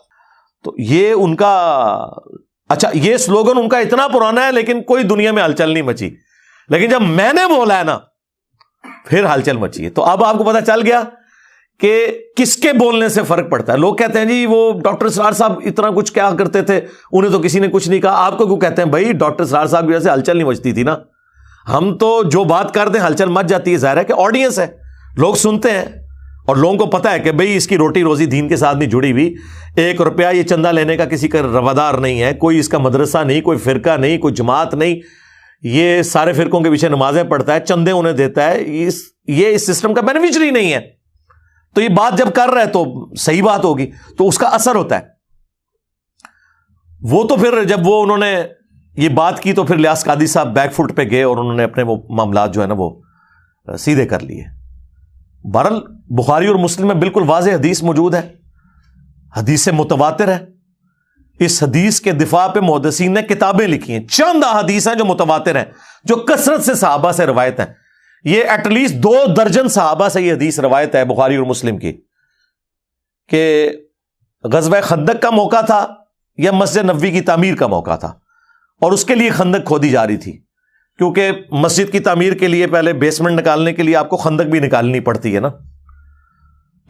تو یہ ان کا اچھا یہ سلوگن ان کا اتنا پرانا ہے لیکن کوئی دنیا میں ہلچل نہیں مچی، لیکن جب میں نے بولا ہے نا پھر ہلچل مچی ہے. تو اب آپ کو پتا چل گیا کہ کس کے بولنے سے فرق پڑتا ہے. لوگ کہتے ہیں جی وہ ڈاکٹر اسرار صاحب اتنا کچھ کیا کرتے تھے، انہیں تو کسی نے کچھ نہیں کہا. آپ کو کیوں کہتے ہیں؟ بھائی ڈاکٹر اسرار صاحب کی وجہ سے ہلچل نہیں مچتی تھی نا. ہم تو جو بات کرتے ہیں ہلچل مچ جاتی ہے، ظاہر ہے کہ آڈینس ہے، لوگ سنتے ہیں اور لوگوں کو پتا ہے کہ بھئی اس کی روٹی روزی دین کے ساتھ نہیں جڑی ہوئی. 1 روپیہ یہ چندہ لینے کا کسی کا روادار نہیں ہے، کوئی اس کا مدرسہ نہیں، کوئی فرقہ نہیں، کوئی جماعت نہیں. یہ سارے فرقوں کے پیچھے نمازیں پڑھتا ہے، چندے انہیں دیتا ہے، یہ اس سسٹم کا بینیفیشری نہیں ہے. تو یہ بات جب کر رہا ہے تو صحیح بات ہوگی، تو اس کا اثر ہوتا ہے. وہ تو پھر جب وہ انہوں نے یہ بات کی تو پھر لیاس قادری صاحب بیک فٹ پہ گئے اور انہوں نے اپنے وہ معاملات جو ہے نا وہ سیدھے کر لیے. بہرحال بخاری اور مسلم میں بالکل واضح حدیث موجود ہے، حدیث متواتر ہے. اس حدیث کے دفاع پہ محدثین نے کتابیں لکھی ہیں. چند احادیث ہیں جو متواتر ہیں، جو کثرت سے صحابہ سے روایت ہیں. یہ ایٹ لیسٹ 2 درجن صحابہ سے یہ حدیث روایت ہے بخاری اور مسلم کی کہ غزوہ خندق کا موقع تھا یا مسجد نبوی کی تعمیر کا موقع تھا، اور اس کے لیے خندق کھودی جا رہی تھی، کیونکہ مسجد کی تعمیر کے لیے پہلے بیسمنٹ نکالنے کے لیے آپ کو خندق بھی نکالنی پڑتی ہے نا.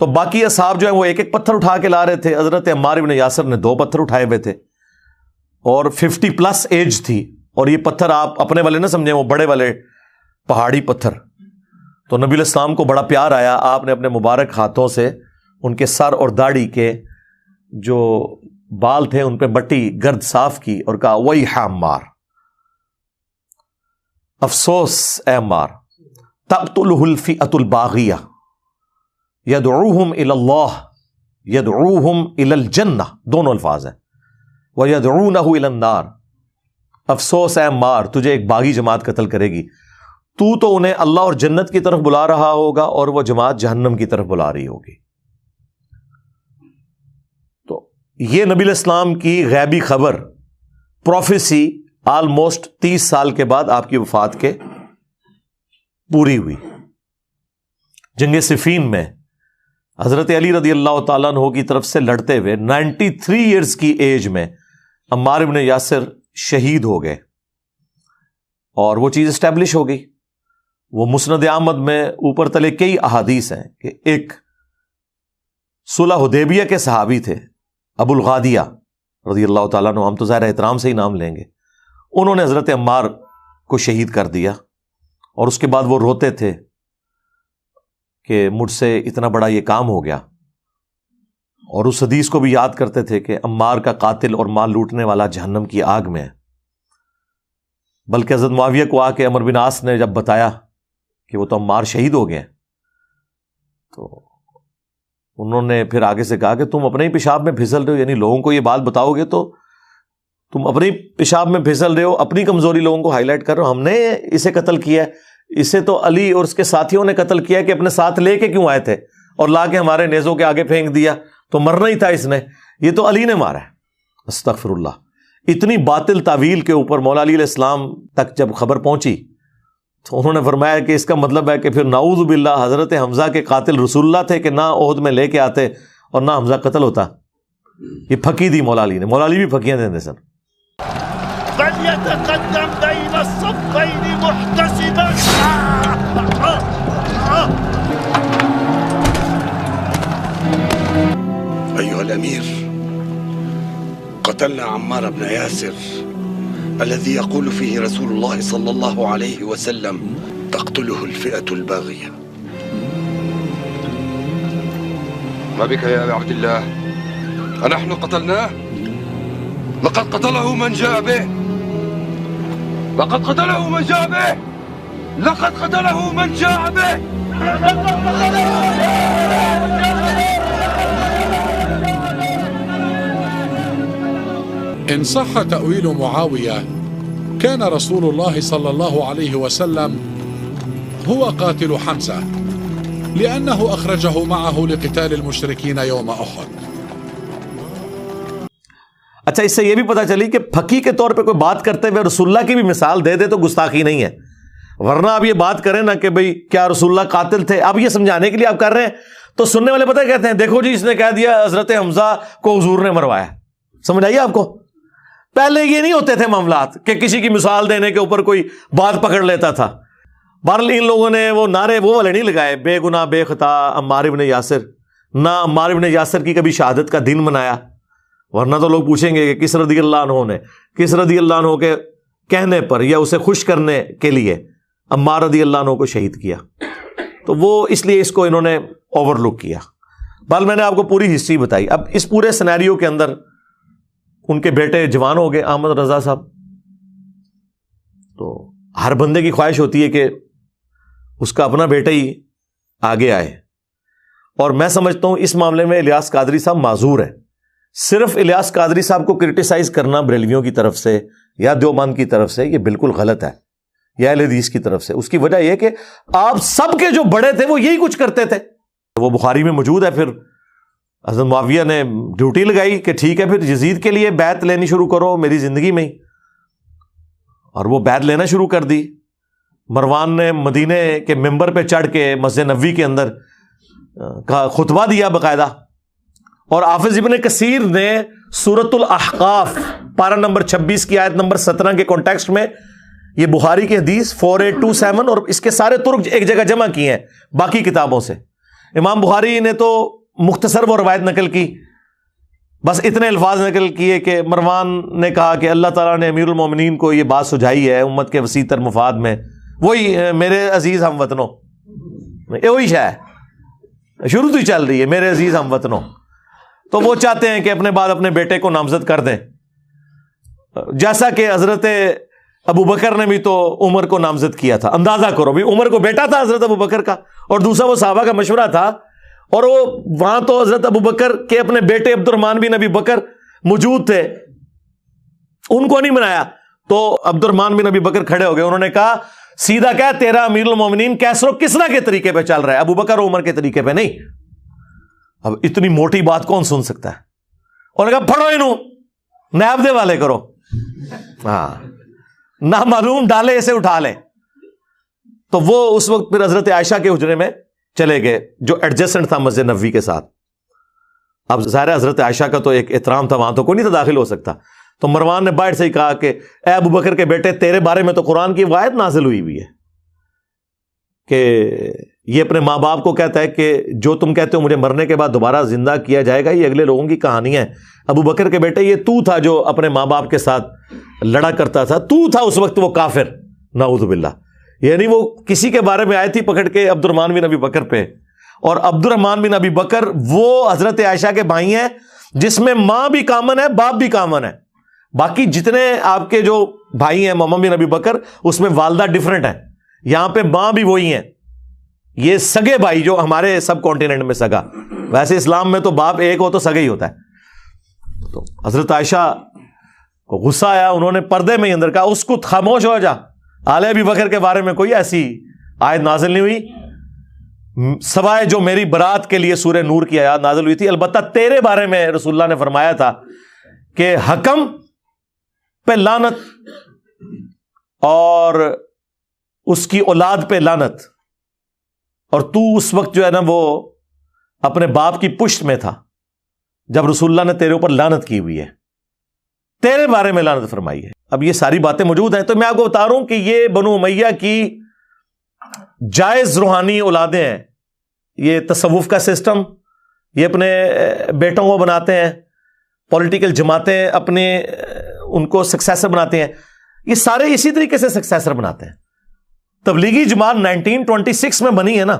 تو باقی اصحاب جو ہیں وہ 1 پتھر اٹھا کے لا رہے تھے. حضرت عمار بن یاسر نے 2 پتھر اٹھائے ہوئے تھے اور 50+ ایج تھی. اور یہ پتھر آپ اپنے والے نہ سمجھیں، وہ بڑے والے پہاڑی پتھر. تو نبی علیہ السلام کو بڑا پیار آیا، آپ نے اپنے مبارک ہاتھوں سے ان کے سر اور داڑھی کے جو بال تھے ان پہ بٹی گرد صاف کی اور کہا وَيْحَ عَمَّارَ، افسوس اے عمار، تقتلہ الفئۃ الباغیہ یدعوہم الی اللہ یدعوہم الی الجنہ، دونوں الفاظ ہیں، ویدعونہ الی النار. افسوس اے عمار، تجھے ایک باغی جماعت قتل کرے گی، تو انہیں اللہ اور جنت کی طرف بلا رہا ہوگا اور وہ جماعت جہنم کی طرف بلا رہی ہوگی. تو یہ نبی علیہ السلام کی غیبی خبر، پروفیسی، آلموسٹ 30 سال کے بعد آپ کی وفات کے پوری ہوئی. جنگ صفین میں حضرت علی رضی اللہ تعالیٰ عنہ کی طرف سے لڑتے ہوئے 93 ایئرز کی ایج میں عمار بن یاسر شہید ہو گئے، اور وہ چیز اسٹیبلش ہو گئی. وہ مسند احمد میں اوپر تلے کئی احادیث ہیں کہ ایک صلح حدیبیہ کے صحابی تھے ابو الغادیہ رضی اللہ تعالیٰ عنہ، ہم تو ظاہر احترام سے ہی نام لیں گے، انہوں نے حضرت عمار کو شہید کر دیا. اور اس کے بعد وہ روتے تھے کہ مجھ سے اتنا بڑا یہ کام ہو گیا، اور اس حدیث کو بھی یاد کرتے تھے کہ عمار کا قاتل اور مال لوٹنے والا جہنم کی آگ میں ہے. بلکہ حضرت معاویہ کو آ کے عمرو بن عاص نے جب بتایا کہ وہ تو عمار شہید ہو گئے، تو انہوں نے پھر آگے سے کہا کہ تم اپنے ہی پیشاب میں پھسل رہے ہو، یعنی لوگوں کو یہ بات بتاؤ گے تو تم اپنی پیشاب میں پھسل رہے ہو، اپنی کمزوری لوگوں کو ہائی لائٹ کر رہے ہو. ہم نے اسے قتل کیا ہے، اسے تو علی اور اس کے ساتھیوں نے قتل کیا کہ اپنے ساتھ لے کے کیوں آئے تھے اور لا کے ہمارے نیزوں کے آگے پھینک دیا، تو مرنا ہی تھا اس نے، یہ تو علی نے مارا ہے. استغفر اللہ. اتنی باطل تعویل کے اوپر مولا علی علیہ السلام تک جب خبر پہنچی تو انہوں نے فرمایا کہ اس کا مطلب ہے کہ پھر نعوذ باللہ حضرت حمزہ کے قاتل رسول اللہ تھے کہ نہ عہد میں لے کے آتے اور نہ حمزہ قتل ہوتا. یہ پھکی دی مولا علی نے، مولا علی بھی پھکیاں دیندے سن. فليتقدم بين الصفين محتسبا. أيها الأمير، قتلنا عمار بن ياسر الذي يقول فيه رسول الله صلى الله عليه وسلم تقتله الفئة الباغية. ما بك يا أبا عبد الله؟ أنحن قتلناه؟ لقد قتله من جاء به. لقد قتله من جاء به. لقد قتله من جاء به. إن صح تأويل معاوية كان رسول الله صلى الله عليه وسلم هو قاتل حمزة لأنه أخرجه معه لقتال المشركين يوم أحد. اچھا، اس سے یہ بھی پتہ چلی کہ پھکی کے طور پہ کوئی بات کرتے ہوئے رسول اللہ کی بھی مثال دے دے تو گستاخی نہیں ہے، ورنہ آپ یہ بات کریں نا کہ بھئی کیا رسول اللہ قاتل تھے، اب یہ سمجھانے کے لیے آپ کر رہے ہیں تو سننے والے پتہ کہتے ہیں دیکھو جی اس نے کہہ دیا حضرت حمزہ کو حضور نے مروایا. سمجھ آئیے آپ کو؟ پہلے یہ نہیں ہوتے تھے معاملات کہ کسی کی مثال دینے کے اوپر کوئی بات پکڑ لیتا تھا. بہرحال ان لوگوں نے وہ نعرے وہ والے نہیں لگائے بے گناہ بے خطا عمار ابن یاسر، نہ عمار ابن یاسر کی کبھی شہادت کا دن منایا، ورنہ تو لوگ پوچھیں گے کہ کس رضی اللہ عنہ نے کس رضی اللہ عنہ کے کہنے پر یا اسے خوش کرنے کے لیے عمار رضی اللہ عنہ کو شہید کیا، تو وہ اس لیے اس کو انہوں نے اوور لک کیا. بہرحال میں نے آپ کو پوری ہسٹری بتائی. اب اس پورے سینیریو کے اندر ان کے بیٹے جوان ہو گئے، احمد رضا صاحب. تو ہر بندے کی خواہش ہوتی ہے کہ اس کا اپنا بیٹا ہی آگے آئے، اور میں سمجھتا ہوں اس معاملے میں الیاس قادری صاحب معذور ہیں. صرف الیاس قادری صاحب کو کرٹیسائز کرنا بریلویوں کی طرف سے یا دیوبند کی طرف سے یہ بالکل غلط ہے، یا اہل حدیث کی طرف سے. اس کی وجہ یہ کہ آپ سب کے جو بڑے تھے وہ یہی کچھ کرتے تھے. وہ بخاری میں موجود ہے. پھر حضرت معاویہ نے ڈیوٹی لگائی کہ ٹھیک ہے پھر یزید کے لیے بیعت لینی شروع کرو میری زندگی میں ہی، اور وہ بیعت لینا شروع کر دی. مروان نے مدینے کے ممبر پہ چڑھ کے مسجد نبوی کے اندر کا خطبہ دیا باقاعدہ، اور حافظ ابن کثیر نے سورۃ الاحقاف پارہ نمبر 26 کی آیت نمبر 17 کے کانٹیکسٹ میں یہ بخاری کی حدیث 4827 اور اس کے سارے ترک ایک جگہ جمع کیے ہیں باقی کتابوں سے. امام بخاری نے تو مختصر وہ روایت نقل کی، بس اتنے الفاظ نقل کیے کہ مروان نے کہا کہ اللہ تعالیٰ نے امیر المومنین کو یہ بات سجائی ہے امت کے وسیع تر مفاد میں، وہی میرے عزیز ہم وطنوں، وہی شاید شروع تو ہی چل رہی ہے میرے عزیز ہم وطنوں. تو وہ چاہتے ہیں کہ اپنے بعد اپنے بیٹے کو نامزد کر دیں، جیسا کہ حضرت ابو بکر نے بھی تو عمر کو نامزد کیا تھا. اندازہ کرو بھی عمر کو بیٹا تھا حضرت ابو بکر کا، اور دوسرا وہ صحابہ کا مشورہ تھا، اور وہ وہاں تو حضرت ابو بکر کے اپنے بیٹے عبد الرحمن بن ابی بکر موجود تھے، ان کو نہیں منایا. تو عبد الرحمن بن ابی بکر کھڑے ہو گئے، انہوں نے کہا سیدھا کیا تیرا امیر المومنین کیسر و کسرا کے طریقے پہ چل رہا ہے، ابو بکر و عمر کے طریقے پہ نہیں. اب اتنی موٹی بات کون سن سکتا ہے؟ انہوں نے کہا پڑھو انہوں نیب دے والے کرو، ہاں نہ معلوم ڈالے اسے اٹھا لے. تو وہ اس وقت پھر حضرت عائشہ کے حجرے میں چلے گئے جو ایڈجسٹنٹ تھا مسجد نبوی کے ساتھ. اب ظاہر حضرت عائشہ کا تو ایک احترام تھا، وہاں تو کوئی نہیں تھا داخل ہو سکتا. تو مروان نے باہر سے ہی کہا کہ اے ابو بکر کے بیٹے تیرے بارے میں تو قرآن کی آیت نازل ہوئی ہوئی ہے کہ یہ اپنے ماں باپ کو کہتا ہے کہ جو تم کہتے ہو مجھے مرنے کے بعد دوبارہ زندہ کیا جائے گا یہ اگلے لوگوں کی کہانی ہے. ابو بکر کے بیٹے یہ تو تھا جو اپنے ماں باپ کے ساتھ لڑا کرتا تھا، تو تھا اس وقت وہ کافر، نعوذ باللہ. یعنی وہ کسی کے بارے میں آئے تھی پکڑ کے عبد الرحمن بن ابی بکر پہ، اور عبد الرحمن بن ابی بکر وہ حضرت عائشہ کے بھائی ہیں جس میں ماں بھی کامن ہے باپ بھی کامن ہے. باقی جتنے آپ کے جو بھائی ہیں محمد بن ابی بکر اس میں والدہ ڈیفرنٹ ہیں، یہاں پہ ماں بھی وہی ہیں. یہ سگے بھائی جو ہمارے سب کانٹیننٹ میں سگا، ویسے اسلام میں تو باپ ایک ہو تو سگا ہی ہوتا ہے. تو حضرت عائشہ کو غصہ آیا، انہوں نے پردے میں ہی اندر کہا اس کو خاموش ہو جا، آل ابی بکر کے بارے میں کوئی ایسی آیت نازل نہیں ہوئی سوائے جو میری برات کے لیے سورہ نور کی آیات نازل ہوئی تھی. البتہ تیرے بارے میں رسول اللہ نے فرمایا تھا کہ حکم پہ لعنت اور اس کی اولاد پہ لعنت، اور تو اس وقت جو ہے نا وہ اپنے باپ کی پشت میں تھا جب رسول اللہ نے تیرے اوپر لعنت کی ہوئی ہے، تیرے بارے میں لعنت فرمائی ہے. اب یہ ساری باتیں موجود ہیں. تو میں آپ کو بتا رہا ہوں کہ یہ بنو امیہ کی جائز روحانی اولادیں ہیں. یہ تصوف کا سسٹم یہ اپنے بیٹوں کو بناتے ہیں، پولیٹیکل جماعتیں اپنے ان کو سکسیسر بناتے ہیں، یہ سارے اسی طریقے سے سکسیسر بناتے ہیں. تبلیغی جماعت 1926 میں بنی ہے نا،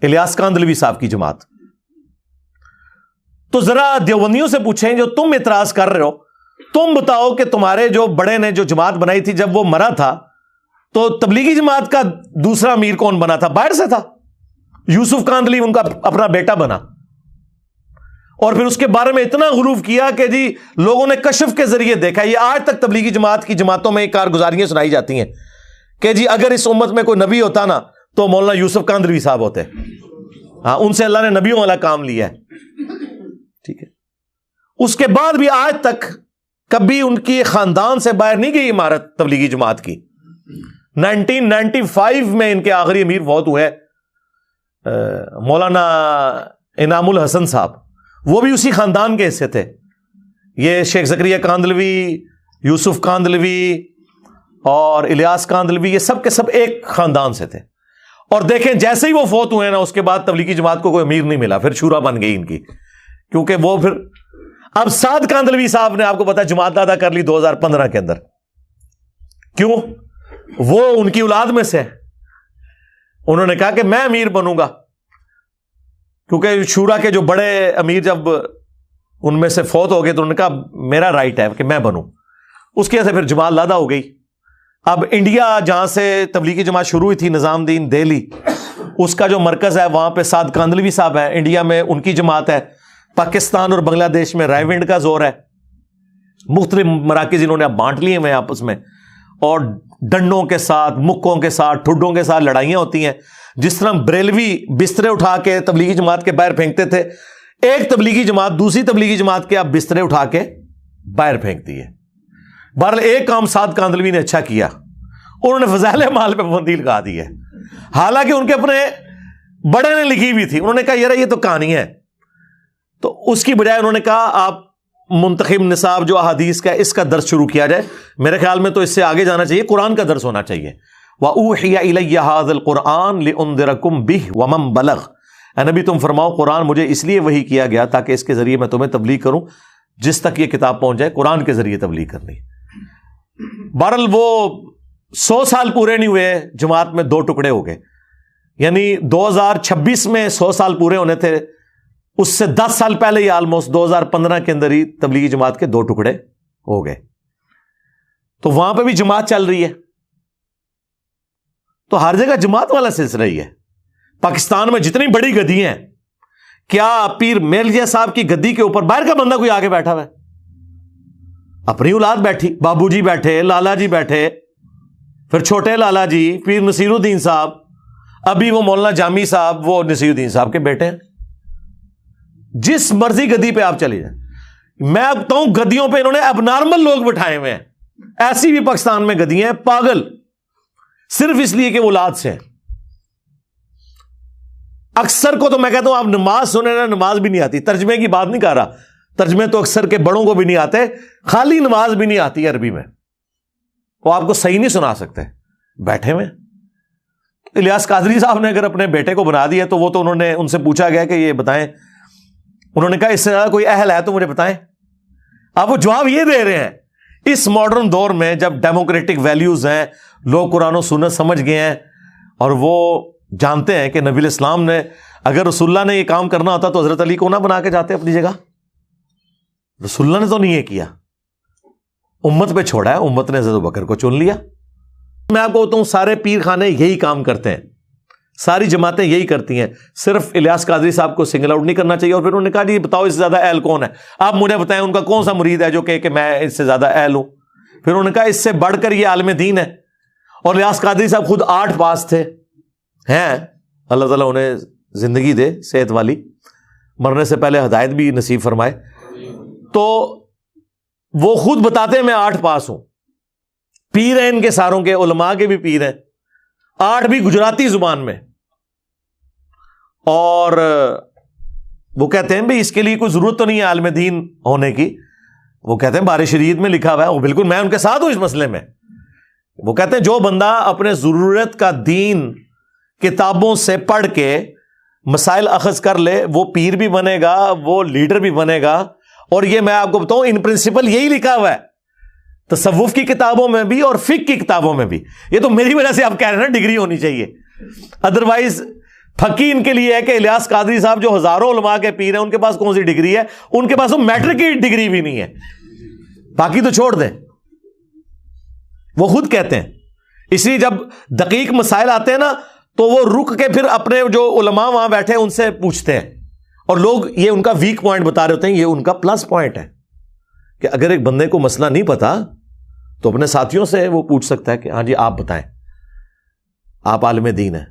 الیاس کاندھلوی صاحب کی جماعت. تو ذرا دیوبندیوں سے پوچھیں جو تم اعتراض کر رہے ہو، تم بتاؤ کہ تمہارے جو بڑے نے جو جماعت بنائی تھی جب وہ مرا تھا تو تبلیغی جماعت کا دوسرا امیر کون بنا تھا؟ باہر سے تھا، یوسف کاندھلی ان کا اپنا بیٹا بنا. اور پھر اس کے بارے میں اتنا غلوف کیا کہ جی لوگوں نے کشف کے ذریعے دیکھا. یہ آج تک تبلیغی جماعت کی جماعتوں میں کارگزاریاں سنائی جاتی ہیں کہ جی اگر اس امت میں کوئی نبی ہوتا نا تو مولانا یوسف کاندھلوی صاحب ہوتے. ہاں، ان سے اللہ نے نبیوں والا کام لیا ہے. ٹھیک ہے. اس کے بعد بھی آج تک کبھی ان کی خاندان سے باہر نہیں گئی عمارت تبلیغی جماعت کی. 1995 میں ان کے آخری امیر فوت ہوئے مولانا انعام الحسن صاحب، وہ بھی اسی خاندان کے حصے تھے. یہ شیخ زکریا کاندھلوی، یوسف کاندھلوی اور الیاس کاندھلوی، یہ سب کے سب ایک خاندان سے تھے. اور دیکھیں جیسے ہی وہ فوت ہوئے نا اس کے بعد تبلیغی جماعت کو کوئی امیر نہیں ملا، پھر شورا بن گئی ان کی. کیونکہ وہ پھر اب سعد کاندھلوی صاحب نے آپ کو پتا جماعت دادا کر لی 2015 کے اندر. کیوں؟ وہ ان کی اولاد میں سے، انہوں نے کہا کہ میں امیر بنوں گا، کیونکہ شورا کے جو بڑے امیر جب ان میں سے فوت ہو گئے تو انہوں نے کہا میرا رائٹ ہے کہ میں بنوں. اس کی وجہ سے پھر جماعت لادا ہو گئی. اب انڈیا جہاں سے تبلیغی جماعت شروع ہوئی تھی، نظام دین دہلی، اس کا جو مرکز ہے وہاں پہ سعد کاندھلوی صاحب ہے. انڈیا میں ان کی جماعت ہے. پاکستان اور بنگلہ دیش میں رائے ونڈ کا زور ہے. مختلف مراکز انہوں نے اب بانٹ لیے ہوئے آپس میں، اور ڈنڈوں کے ساتھ، مکوں کے ساتھ، ٹھڈوں کے ساتھ لڑائیاں ہوتی ہیں. جس طرح بریلوی بسترے اٹھا کے تبلیغی جماعت کے باہر پھینکتے تھے، ایک تبلیغی جماعت دوسری تبلیغی جماعت کے اب بسترے اٹھا کے باہر پھینکتی ہے. بہرحال ایک کام سعد کاندھلوی نے اچھا کیا، انہوں نے فضائل اعمال پہ پابندی لگا دی ہے. حالانکہ ان کے اپنے بڑے نے لکھی ہوئی تھی. انہوں نے کہا یار یہ تو کہانی ہے، تو اس کی بجائے انہوں نے کہا آپ منتخب نصاب جو احادیث کا اس کا درس شروع کیا جائے. میرے خیال میں تو اس سے آگے جانا چاہیے، قرآن کا درس ہونا چاہیے. وَأُوحِيَ إِلَيَّ هَذَا الْقُرْآنُ لِأُنذِرَكُمْ بِهِ وَمَنْ بَلَغَ. اے نبی تم فرماؤ قرآن مجھے اس لیے وحی کیا گیا تاکہ اس کے ذریعے میں تمہیں تبلیغ کروں، جس تک یہ کتاب پہنچ جائے قرآن کے ذریعے تبلیغ کرنی. بہرحال وہ 100 سال پورے نہیں ہوئے، جماعت میں 2 ٹکڑے ہو گئے. یعنی 2026 میں 100 سال پورے ہونے تھے، اس سے 10 سال پہلے ہی آلموسٹ 2015 کے اندر ہی تبلیغی جماعت کے 2 ٹکڑے ہو گئے. تو وہاں پہ بھی جماعت چل رہی ہے. تو ہر جگہ جماعت والا سلسلہ ہی ہے. پاکستان میں جتنی بڑی گدی ہیں، کیا پیر میرزا صاحب کی گدی کے اوپر باہر کا بندہ کوئی آگے بیٹھا ہوا ہے؟ اپنی اولاد بیٹھی، بابو جی بیٹھے، لالا جی بیٹھے، پھر چھوٹے لالا جی، پیر نصیر الدین صاحب، ابھی وہ مولانا جامی صاحب وہ نصیر الدین صاحب کے بیٹے ہیں. جس مرضی گدی پہ آپ چلے جائیں. میں اب بتاؤں گدیوں پہ انہوں نے اب نارمل لوگ بٹھائے ہوئے ہیں. ایسی بھی پاکستان میں گدیاں ہیں پاگل، صرف اس لیے کہ وہ اولاد سے ہیں. اکثر کو تو میں کہتا ہوں آپ نماز سنیں نا، نماز بھی نہیں آتی. ترجمے کی بات نہیں کر رہا، ترجمے تو اکثر کے بڑوں کو بھی نہیں آتے، خالی نماز بھی نہیں آتی عربی میں، وہ آپ کو صحیح نہیں سنا سکتے بیٹھے ہوئے. الیاس قادری صاحب نے اگر اپنے بیٹے کو بنا دیا تو وہ تو انہوں نے ان سے پوچھا گیا کہ یہ بتائیں، انہوں نے کہا اس سے زیادہ کوئی اہل ہے تو مجھے بتائیں. اب وہ جواب یہ دے رہے ہیں اس ماڈرن دور میں جب ڈیموکریٹک ویلیوز ہیں، لوگ قرآن و سنت سمجھ گئے ہیں، اور وہ جانتے ہیں کہ نبی الاسلام نے اگر رسول اللہ نے یہ کام کرنا ہوتا تو حضرت علی کو نہ بنا کے جاتے اپنی جگہ. رسول اللہ نے تو نہیں یہ کیا، امت پہ چھوڑا ہے، امت نے حضرت بکر کو چن لیا. میں آپ کو بتاؤں سارے پیر خانے یہی کام کرتے ہیں، ساری جماعتیں یہی کرتی ہیں. صرف الیاس قادری صاحب کو سنگل آؤٹ نہیں کرنا چاہیے. اور پھر انہوں نے کہا جی بتاؤ اس سے زیادہ اہل کون ہے؟ آپ مجھے بتائیں ان کا کون سا مرید ہے جو کہ میں اس سے زیادہ اہل ہوں. پھر انہوں نے کہا اس سے بڑھ کر یہ عالم دین ہے. اور الیاس قادری صاحب خود 8 پاس تھے ہیں، اللہ تعالیٰ انہیں زندگی دے صحت والی، مرنے سے پہلے ہدایت بھی نصیب فرمائے. تو وہ خود بتاتے ہیں میں 8 پاس ہوں، پیر ہیں ان کے ساروں کے، علماء کے بھی پیر ہیں، 8 بھی گجراتی زبان میں. اور وہ کہتے ہیں بھئی اس کے لیے کوئی ضرورت تو نہیں ہے عالم دین ہونے کی. وہ کہتے ہیں بارِ شریعت میں لکھا ہوا ہے، وہ بالکل میں ان کے ساتھ ہوں اس مسئلے میں. وہ کہتے ہیں جو بندہ اپنے ضرورت کا دین کتابوں سے پڑھ کے مسائل اخذ کر لے وہ پیر بھی بنے گا، وہ لیڈر بھی بنے گا. اور یہ میں آپ کو بتاؤں ان پرنسپل یہی لکھا ہوا ہے. تصوف کی کتابوں میں بھی اور فقہ کی کتابوں میں بھی. یہ تو میری وجہ سے آپ کہہ رہے ہیں نا ڈگری ہونی چاہیے, ادروائز فقی ان کے لیے ہے کہ الیاس قادری صاحب جو ہزاروں علماء کے پیر ہیں ان کے پاس کون سی ڈگری ہے؟ ان کے پاس تو میٹرک کی ڈگری بھی نہیں ہے, باقی تو چھوڑ دیں. وہ خود کہتے ہیں, اس لیے جب دقیق مسائل آتے ہیں نا تو وہ رک کے پھر اپنے جو علماء وہاں بیٹھے ہیں ان سے پوچھتے ہیں, اور لوگ یہ ان کا ویک پوائنٹ بتا رہے ہوتے ہیں, یہ ان کا پلس پوائنٹ ہے کہ اگر ایک بندے کو مسئلہ نہیں پتا تو اپنے ساتھیوں سے وہ پوچھ سکتا ہے کہ ہاں جی آپ بتائیں, آپ عالم دین ہیں.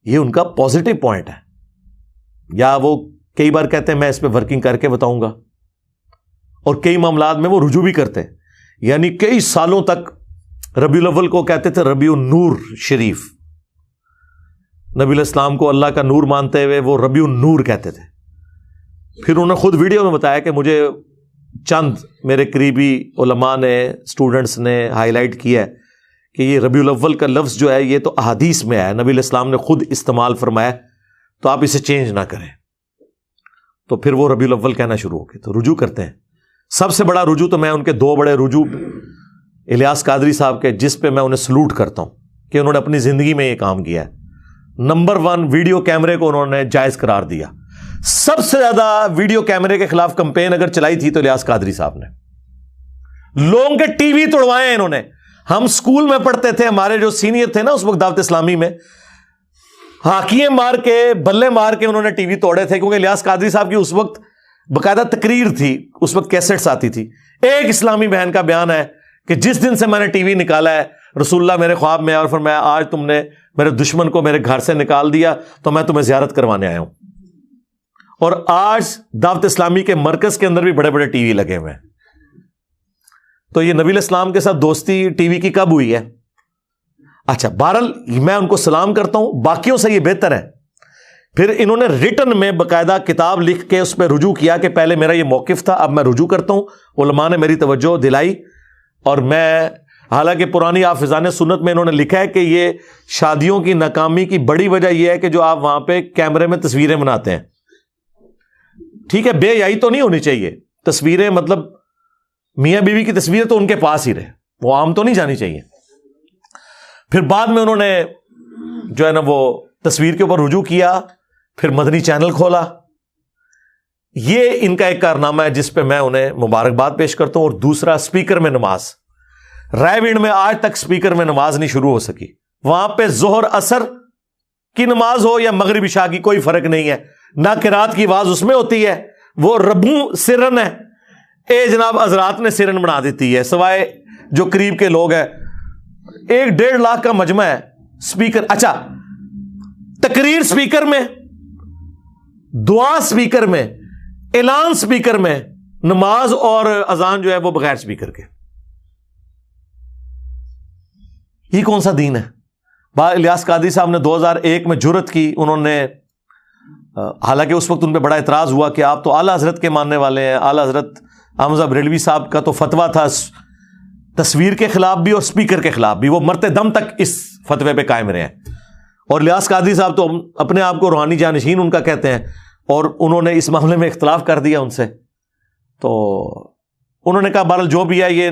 یہ ان کا پازیٹو پوائنٹ ہے. یا وہ کئی بار کہتے ہیں میں اس پہ ورکنگ کر کے بتاؤں گا, اور کئی معاملات میں وہ رجوع بھی کرتے ہیں. یعنی کئی سالوں تک ربیع الاول کو کہتے تھے ربیع النور شریف, نبی علیہ السلام کو اللہ کا نور مانتے ہوئے وہ ربیع النور کہتے تھے. پھر انہوں نے خود ویڈیو میں بتایا کہ مجھے چند میرے قریبی علماء نے, اسٹوڈنٹس نے ہائی لائٹ کیا ہے کہ یہ ربیع الاول کا لفظ جو ہے یہ تو احادیث میں ہے, نبی علیہ السلام نے خود استعمال فرمایا, تو آپ اسے چینج نہ کریں. تو پھر وہ ربیع الاول کہنا شروع ہو گئے, تو رجوع کرتے ہیں. سب سے بڑا رجوع تو میں ان کے دو بڑے رجوع الیاس قادری صاحب کے, جس پہ میں انہیں سلوٹ کرتا ہوں کہ انہوں نے اپنی زندگی میں یہ کام کیا ہے. نمبر 1, ویڈیو کیمرے کو انہوں نے جائز قرار دیا. سب سے زیادہ ویڈیو کیمرے کے خلاف کمپین اگر چلائی تھی تو الیاس قادری صاحب نے. لوگوں کے ٹی وی توڑوائے ہیں انہوں نے. ہم سکول میں پڑھتے تھے, ہمارے جو سینئر تھے نا اس وقت دعوت اسلامی میں, ہاکیاں مار کے بلے مار کے انہوں نے ٹی وی توڑے تھے, کیونکہ الیاس قادری صاحب کی اس وقت باقاعدہ تقریر تھی, اس وقت کیسٹس آتی تھی. ایک اسلامی بہن کا بیان ہے کہ جس دن سے میں نے ٹی وی نکالا ہے رسول اللہ میرے خواب میں اور فرمایا آج تم نے میرے دشمن کو میرے گھر سے نکال دیا تو میں تمہیں زیارت کروانے آیا ہوں. اور آج دعوت اسلامی کے مرکز کے اندر بھی بڑے بڑے ٹی وی لگے ہوئے ہیں. تو یہ نبی علیہ السلام کے ساتھ دوستی ٹی وی کی کب ہوئی ہے؟ اچھا, بہرحال میں ان کو سلام کرتا ہوں, باقیوں سے یہ بہتر ہے. پھر انہوں نے ریٹن میں باقاعدہ کتاب لکھ کے اس پہ رجوع کیا کہ پہلے میرا یہ موقف تھا, اب میں رجوع کرتا ہوں. علماء نے میری توجہ دلائی, اور میں حالانکہ پرانی حافظان سنت میں انہوں نے لکھا ہے کہ یہ شادیوں کی ناکامی کی بڑی وجہ یہ ہے کہ جو آپ وہاں پہ کیمرے میں تصویریں بناتے ہیں. ٹھیک ہے, بے حیائی تو نہیں ہونی چاہیے, تصویریں مطلب میاں بیوی کی تصویریں تو ان کے پاس ہی رہے, وہ عام تو نہیں جانی چاہیے. پھر بعد میں انہوں نے جو ہے نا وہ تصویر کے اوپر رجوع کیا, پھر مدنی چینل کھولا. یہ ان کا ایک کارنامہ ہے جس پہ میں انہیں مبارکباد پیش کرتا ہوں. اور دوسرا, اسپیکر میں نماز. رائے وینڈ میں آج تک اسپیکر میں نماز نہیں شروع ہو سکی. وہاں پہ ظہر اثر کی نماز ہو یا مغرب عشاء کی کوئی فرق نہیں ہے, نہ قرات کی آواز اس میں ہوتی ہے, وہ ربوں سرن ہے. اے جناب حضرات نے سرن بنا دیتی ہے, سوائے جو قریب کے لوگ ہیں. 1-1.5 لاکھ کا مجمع ہے اسپیکر. اچھا, تقریر اسپیکر میں, دعا اسپیکر میں, اعلان اسپیکر میں, نماز اور اذان جو ہے وہ بغیر اسپیکر کے. یہ کون سا دین ہے؟ الیاس قادری صاحب نے 2001 میں جرت کی. انہوں نے حالانکہ اس وقت ان پہ بڑا اعتراض ہوا کہ آپ تو اعلیٰ حضرت کے ماننے والے ہیں. اعلیٰ حضرت احمد بریلوی صاحب کا تو فتویٰ تھا تصویر کے خلاف بھی اور اسپیکر کے خلاف بھی, وہ مرتے دم تک اس فتوے پہ قائم رہے ہیں. اور الیاس قادری صاحب تو اپنے آپ کو روحانی جانشین ان کا کہتے ہیں, اور انہوں نے اس معاملے میں اختلاف کر دیا ان سے. تو انہوں نے کہا بہرحال جو بھی ہے یہ,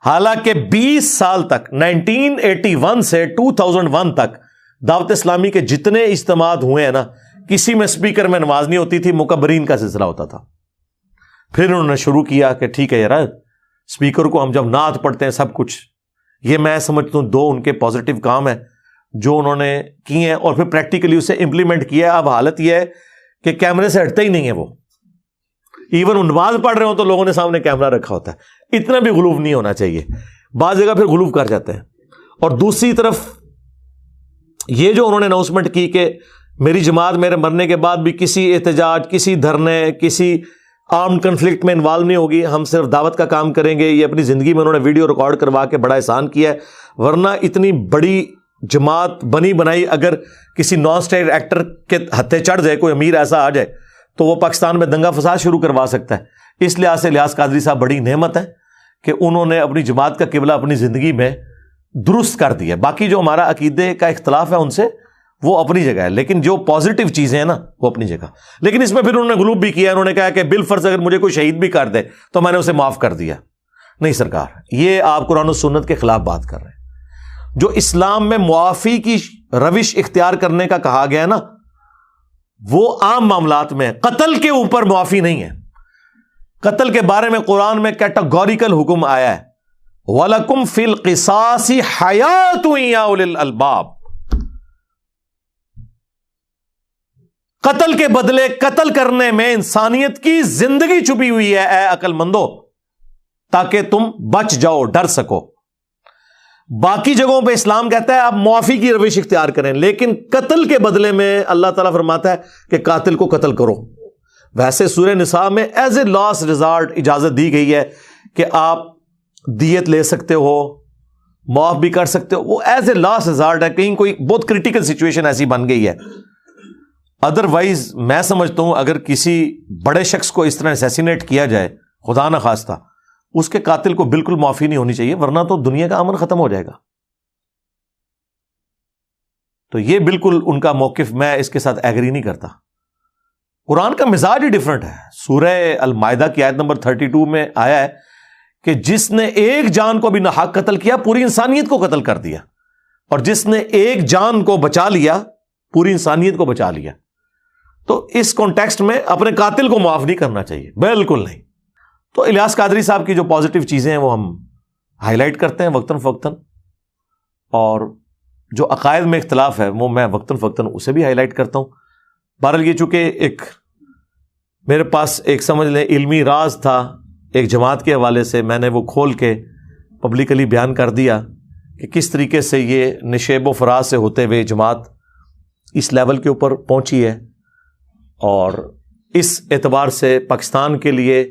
حالانکہ 20 سال تک 1981 سے 2001 تک دعوت اسلامی کے جتنے اجتماعات ہوئے ہیں نا, کسی میں اسپیکر میں نماز نہیں ہوتی تھی, مکبرین کا سلسلہ ہوتا تھا. پھر انہوں نے شروع کیا کہ ٹھیک ہے یار, اسپیکر کو ہم جب نعت پڑھتے ہیں سب کچھ. یہ میں سمجھتا ہوں 2 ان کے پازیٹیو کام ہیں جو انہوں نے کیے ہیں, اور پھر پریکٹیکلی اسے امپلیمنٹ کیا ہے. اب حالت یہ ہے کہ کیمرے سے ہٹتے ہی نہیں ہے وہ. ایون نماز پڑھ رہے ہوں تو لوگوں نے سامنے کیمرہ رکھا ہوتا ہے. اتنا بھی غلوف نہیں ہونا چاہیے, بعض جگہ پھر غلوف کر جاتے ہیں. اور دوسری طرف یہ جو انہوں نے اناؤنسمنٹ کی کہ میری جماعت میرے مرنے کے بعد بھی کسی احتجاج, کسی دھرنے, کسی آرمڈ کنفلکٹ میں انوالو نہیں ہوگی, ہم صرف دعوت کا کام کریں گے. یہ اپنی زندگی میں انہوں نے ویڈیو ریکارڈ کروا کے بڑا احسان کیا ہے. ورنہ اتنی بڑی جماعت بنی بنائی اگر کسی نان اسٹیٹ ایکٹر کے ہتھے چڑھ جائے, کوئی امیر ایسا آ جائے تو وہ پاکستان میں دنگا فساد شروع کروا سکتا ہے. اس لحاظ سے الیاس قادری صاحب بڑی نعمت ہے کہ انہوں نے اپنی جماعت کا قبلہ اپنی زندگی میں درست کر دیا. باقی جو ہمارا عقیدے کا اختلاف ہے ان سے, وہ اپنی جگہ ہے, لیکن جو پازیٹیو چیزیں ہیں نا وہ اپنی جگہ. لیکن اس میں پھر انہوں نے غلوب بھی کیا, انہوں نے کہا کہ بالفرض اگر مجھے کوئی شہید بھی کر دے تو میں نے اسے معاف کر دیا. نہیں سرکار، یہ آپ قرآن و سنت کے خلاف بات کر رہے ہیں۔ جو اسلام میں معافی کی روش اختیار کرنے کا کہا گیا ہے نا، وہ عام معاملات میں، قتل کے اوپر معافی نہیں ہے۔ قتل کے بارے میں قرآن میں کیٹاگوریکل حکم آیا ہے، وَلَكُمْ فِي الْقِصَاصِ حَيَاةٌ يَا أُولِي الْأَلْبَابِ۔ قتل کے بدلے قتل کرنے میں انسانیت کی زندگی چھپی ہوئی ہے اے عقل مندو، تاکہ تم بچ جاؤ، ڈر سکو۔ باقی جگہوں پہ اسلام کہتا ہے آپ معافی کی روش اختیار کریں، لیکن قتل کے بدلے میں اللہ تعالیٰ فرماتا ہے کہ قاتل کو قتل کرو۔ ویسے سورہ نساء میں ایز اے لاسٹ ریزارٹ اجازت دی گئی ہے کہ آپ دیت لے سکتے ہو، معاف بھی کر سکتے ہو، وہ ایز اے لاسٹ ریزارٹ ہے، کہیں کوئی بہت کرٹیکل سچویشن ایسی بن گئی ہے۔ ادروائز میں سمجھتا ہوں اگر کسی بڑے شخص کو اس طرح اسیسینیٹ کیا جائے خدا نہ خواستہ، اس کے قاتل کو بالکل معافی نہیں ہونی چاہیے، ورنہ تو دنیا کا امن ختم ہو جائے گا۔ تو یہ بالکل ان کا موقف میں اس کے ساتھ ایگری نہیں کرتا۔ قرآن کا مزاج ہی ڈیفرنٹ ہے۔ سورہ المائدہ کی آیت نمبر 32 میں آیا ہے کہ جس نے ایک جان کو بھی ناحق قتل کیا پوری انسانیت کو قتل کر دیا، اور جس نے ایک جان کو بچا لیا پوری انسانیت کو بچا لیا۔ تو اس کانٹیکسٹ میں اپنے قاتل کو معاف نہیں کرنا چاہیے، بالکل نہیں۔ تو الیاس قادری صاحب کی جو پازیٹیو چیزیں ہیں وہ ہم ہائی لائٹ کرتے ہیں وقتاً فوقتاً، اور جو عقائد میں اختلاف ہے وہ میں وقتاً فوقتاً اسے بھی ہائی لائٹ کرتا ہوں۔ بہرحال یہ چونکہ ایک میرے پاس ایک سمجھ لیں علمی راز تھا ایک جماعت کے حوالے سے، میں نے وہ کھول کے پبلکلی بیان کر دیا کہ کس طریقے سے یہ نشیب و فراز سے ہوتے ہوئے جماعت اس لیول کے اوپر پہنچی ہے، اور اس اعتبار سے پاکستان کے لیے،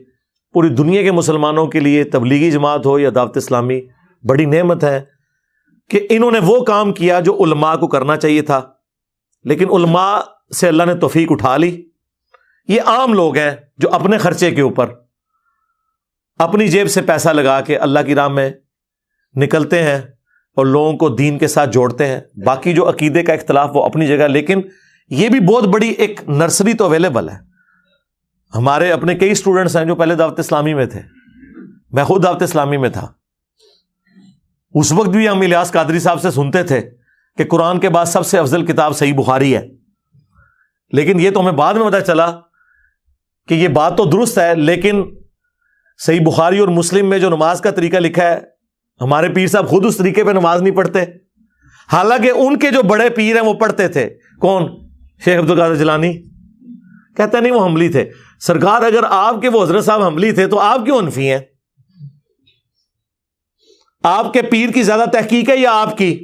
پوری دنیا کے مسلمانوں کے لیے، تبلیغی جماعت ہو یا دعوت اسلامی، بڑی نعمت ہے کہ انہوں نے وہ کام کیا جو علماء کو کرنا چاہیے تھا، لیکن علماء سے اللہ نے توفیق اٹھا لی۔ یہ عام لوگ ہیں جو اپنے خرچے کے اوپر اپنی جیب سے پیسہ لگا کے اللہ کی راہ میں نکلتے ہیں اور لوگوں کو دین کے ساتھ جوڑتے ہیں۔ باقی جو عقیدے کا اختلاف وہ اپنی جگہ، لیکن یہ بھی بہت بڑی ایک نرسری تو اویلیبل ہے۔ ہمارے اپنے کئی اسٹوڈنٹس ہیں جو پہلے دعوت اسلامی میں تھے، میں خود دعوت اسلامی میں تھا، اس وقت بھی ہم الیاس قادری صاحب سے سنتے تھے کہ قرآن کے بعد سب سے افضل کتاب صحیح بخاری ہے، لیکن یہ تو ہمیں بعد میں پتہ چلا کہ یہ بات تو درست ہے، لیکن صحیح بخاری اور مسلم میں جو نماز کا طریقہ لکھا ہے، ہمارے پیر صاحب خود اس طریقے پہ نماز نہیں پڑھتے، حالانکہ ان کے جو بڑے پیر ہیں وہ پڑھتے تھے۔ کون؟ شیخ عبد القادر جیلانی۔ کہتے نہیں وہ حنبلی تھے۔ سرکار اگر آپ کے وہ حضرت صاحب حنبلی تھے تو آپ کیوں حنفی ہیں؟ آپ کے پیر کی زیادہ تحقیق ہے یا آپ کی؟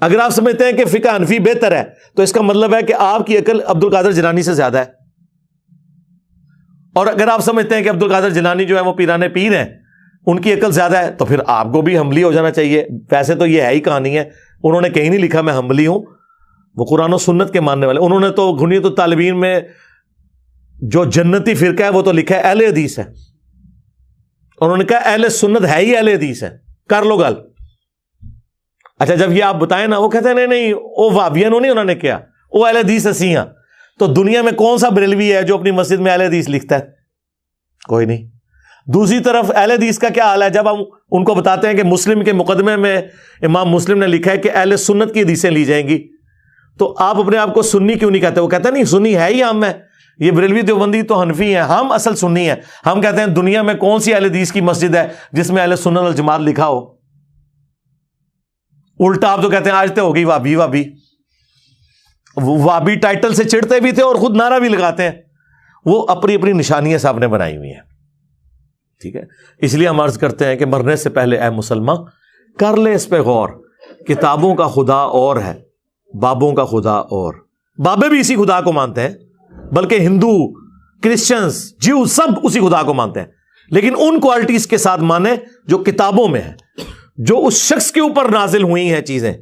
اگر آپ سمجھتے ہیں کہ فقہ حنفی بہتر ہے تو اس کا مطلب ہے کہ آپ کی عقل عبد القادر جیلانی سے زیادہ ہے، اور اگر آپ سمجھتے ہیں کہ عبد القادر جیلانی جو ہے وہ پیرانے پیر ہیں، ان کی عقل زیادہ ہے، تو پھر آپ کو بھی حنبلی ہو جانا چاہیے۔ ویسے تو یہ ہے ہی کہانی ہے، انہوں نے کہیں نہیں لکھا میں حنبلی ہوں، وہ قرآن و سنت کے ماننے والے۔ انہوں نے تو غنیۃ الطالبین میں جو جنتی فرقہ ہے وہ تو لکھا ہے اہل حدیث ہے، انہوں نے کہا اہل سنت ہے ہی اہل حدیث ہے، کر لو گل۔ اچھا جب یہ آپ بتائیں نا، وہ کہتے ہیں نہیں وہ وہابیوں نہیں، انہوں نے کیا وہ اہل حدیث اسی ہیں۔ تو دنیا میں کون سا بریلوی ہے جو اپنی مسجد میں اہل حدیث لکھتا ہے؟ کوئی نہیں۔ دوسری طرف اہل حدیث کا کیا حال ہے جب ہم ان کو بتاتے ہیں کہ مسلم کے مقدمے میں امام مسلم نے لکھا ہے کہ اہل سنت کی حدیثیں لی جائیں گی، تو آپ اپنے آپ کو سنی کیوں نہیں کہتے؟ وہ کہتے ہیں نہیں سنی ہے ہی ہم ہیں، یہ بریلوی دیوبندی تو حنفی ہیں، ہم اصل سنی ہیں۔ ہم کہتے ہیں دنیا میں کون سی اہل حدیث کی مسجد ہے جس میں اہل سنت والجماعت لکھا ہو؟ الٹا آپ تو کہتے ہیں آج تو ہوگی وابی وابی، وابی ٹائٹل سے چڑھتے بھی تھے اور خود نعرہ بھی لگاتے ہیں۔ وہ اپنی اپنی نشانیاں صاحب نے بنائی ہوئی ہیں، ٹھیک ہے؟ اس لیے ہم عرض کرتے ہیں کہ مرنے سے پہلے اے مسلمان کر لے اس پہ غور، کتابوں کا خدا اور ہے، بابوں کا خدا اور۔ بابے بھی اسی خدا کو مانتے ہیں، بلکہ ہندو، کرسچنز، جیو سب اسی خدا کو مانتے ہیں، لیکن ان کوالٹیز کے ساتھ مانے جو کتابوں میں ہے، جو اس شخص کے اوپر نازل ہوئی ہیں چیزیں،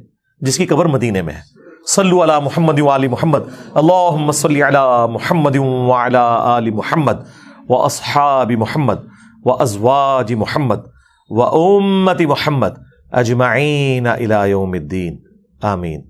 جس کی قبر مدینے میں ہے۔ صلو علی محمد وآل محمد، اللہم صلی علی محمد وعلی آل محمد واصحاب محمد وازواج محمد وامت محمد اجمعین الی یوم الدین، آمین۔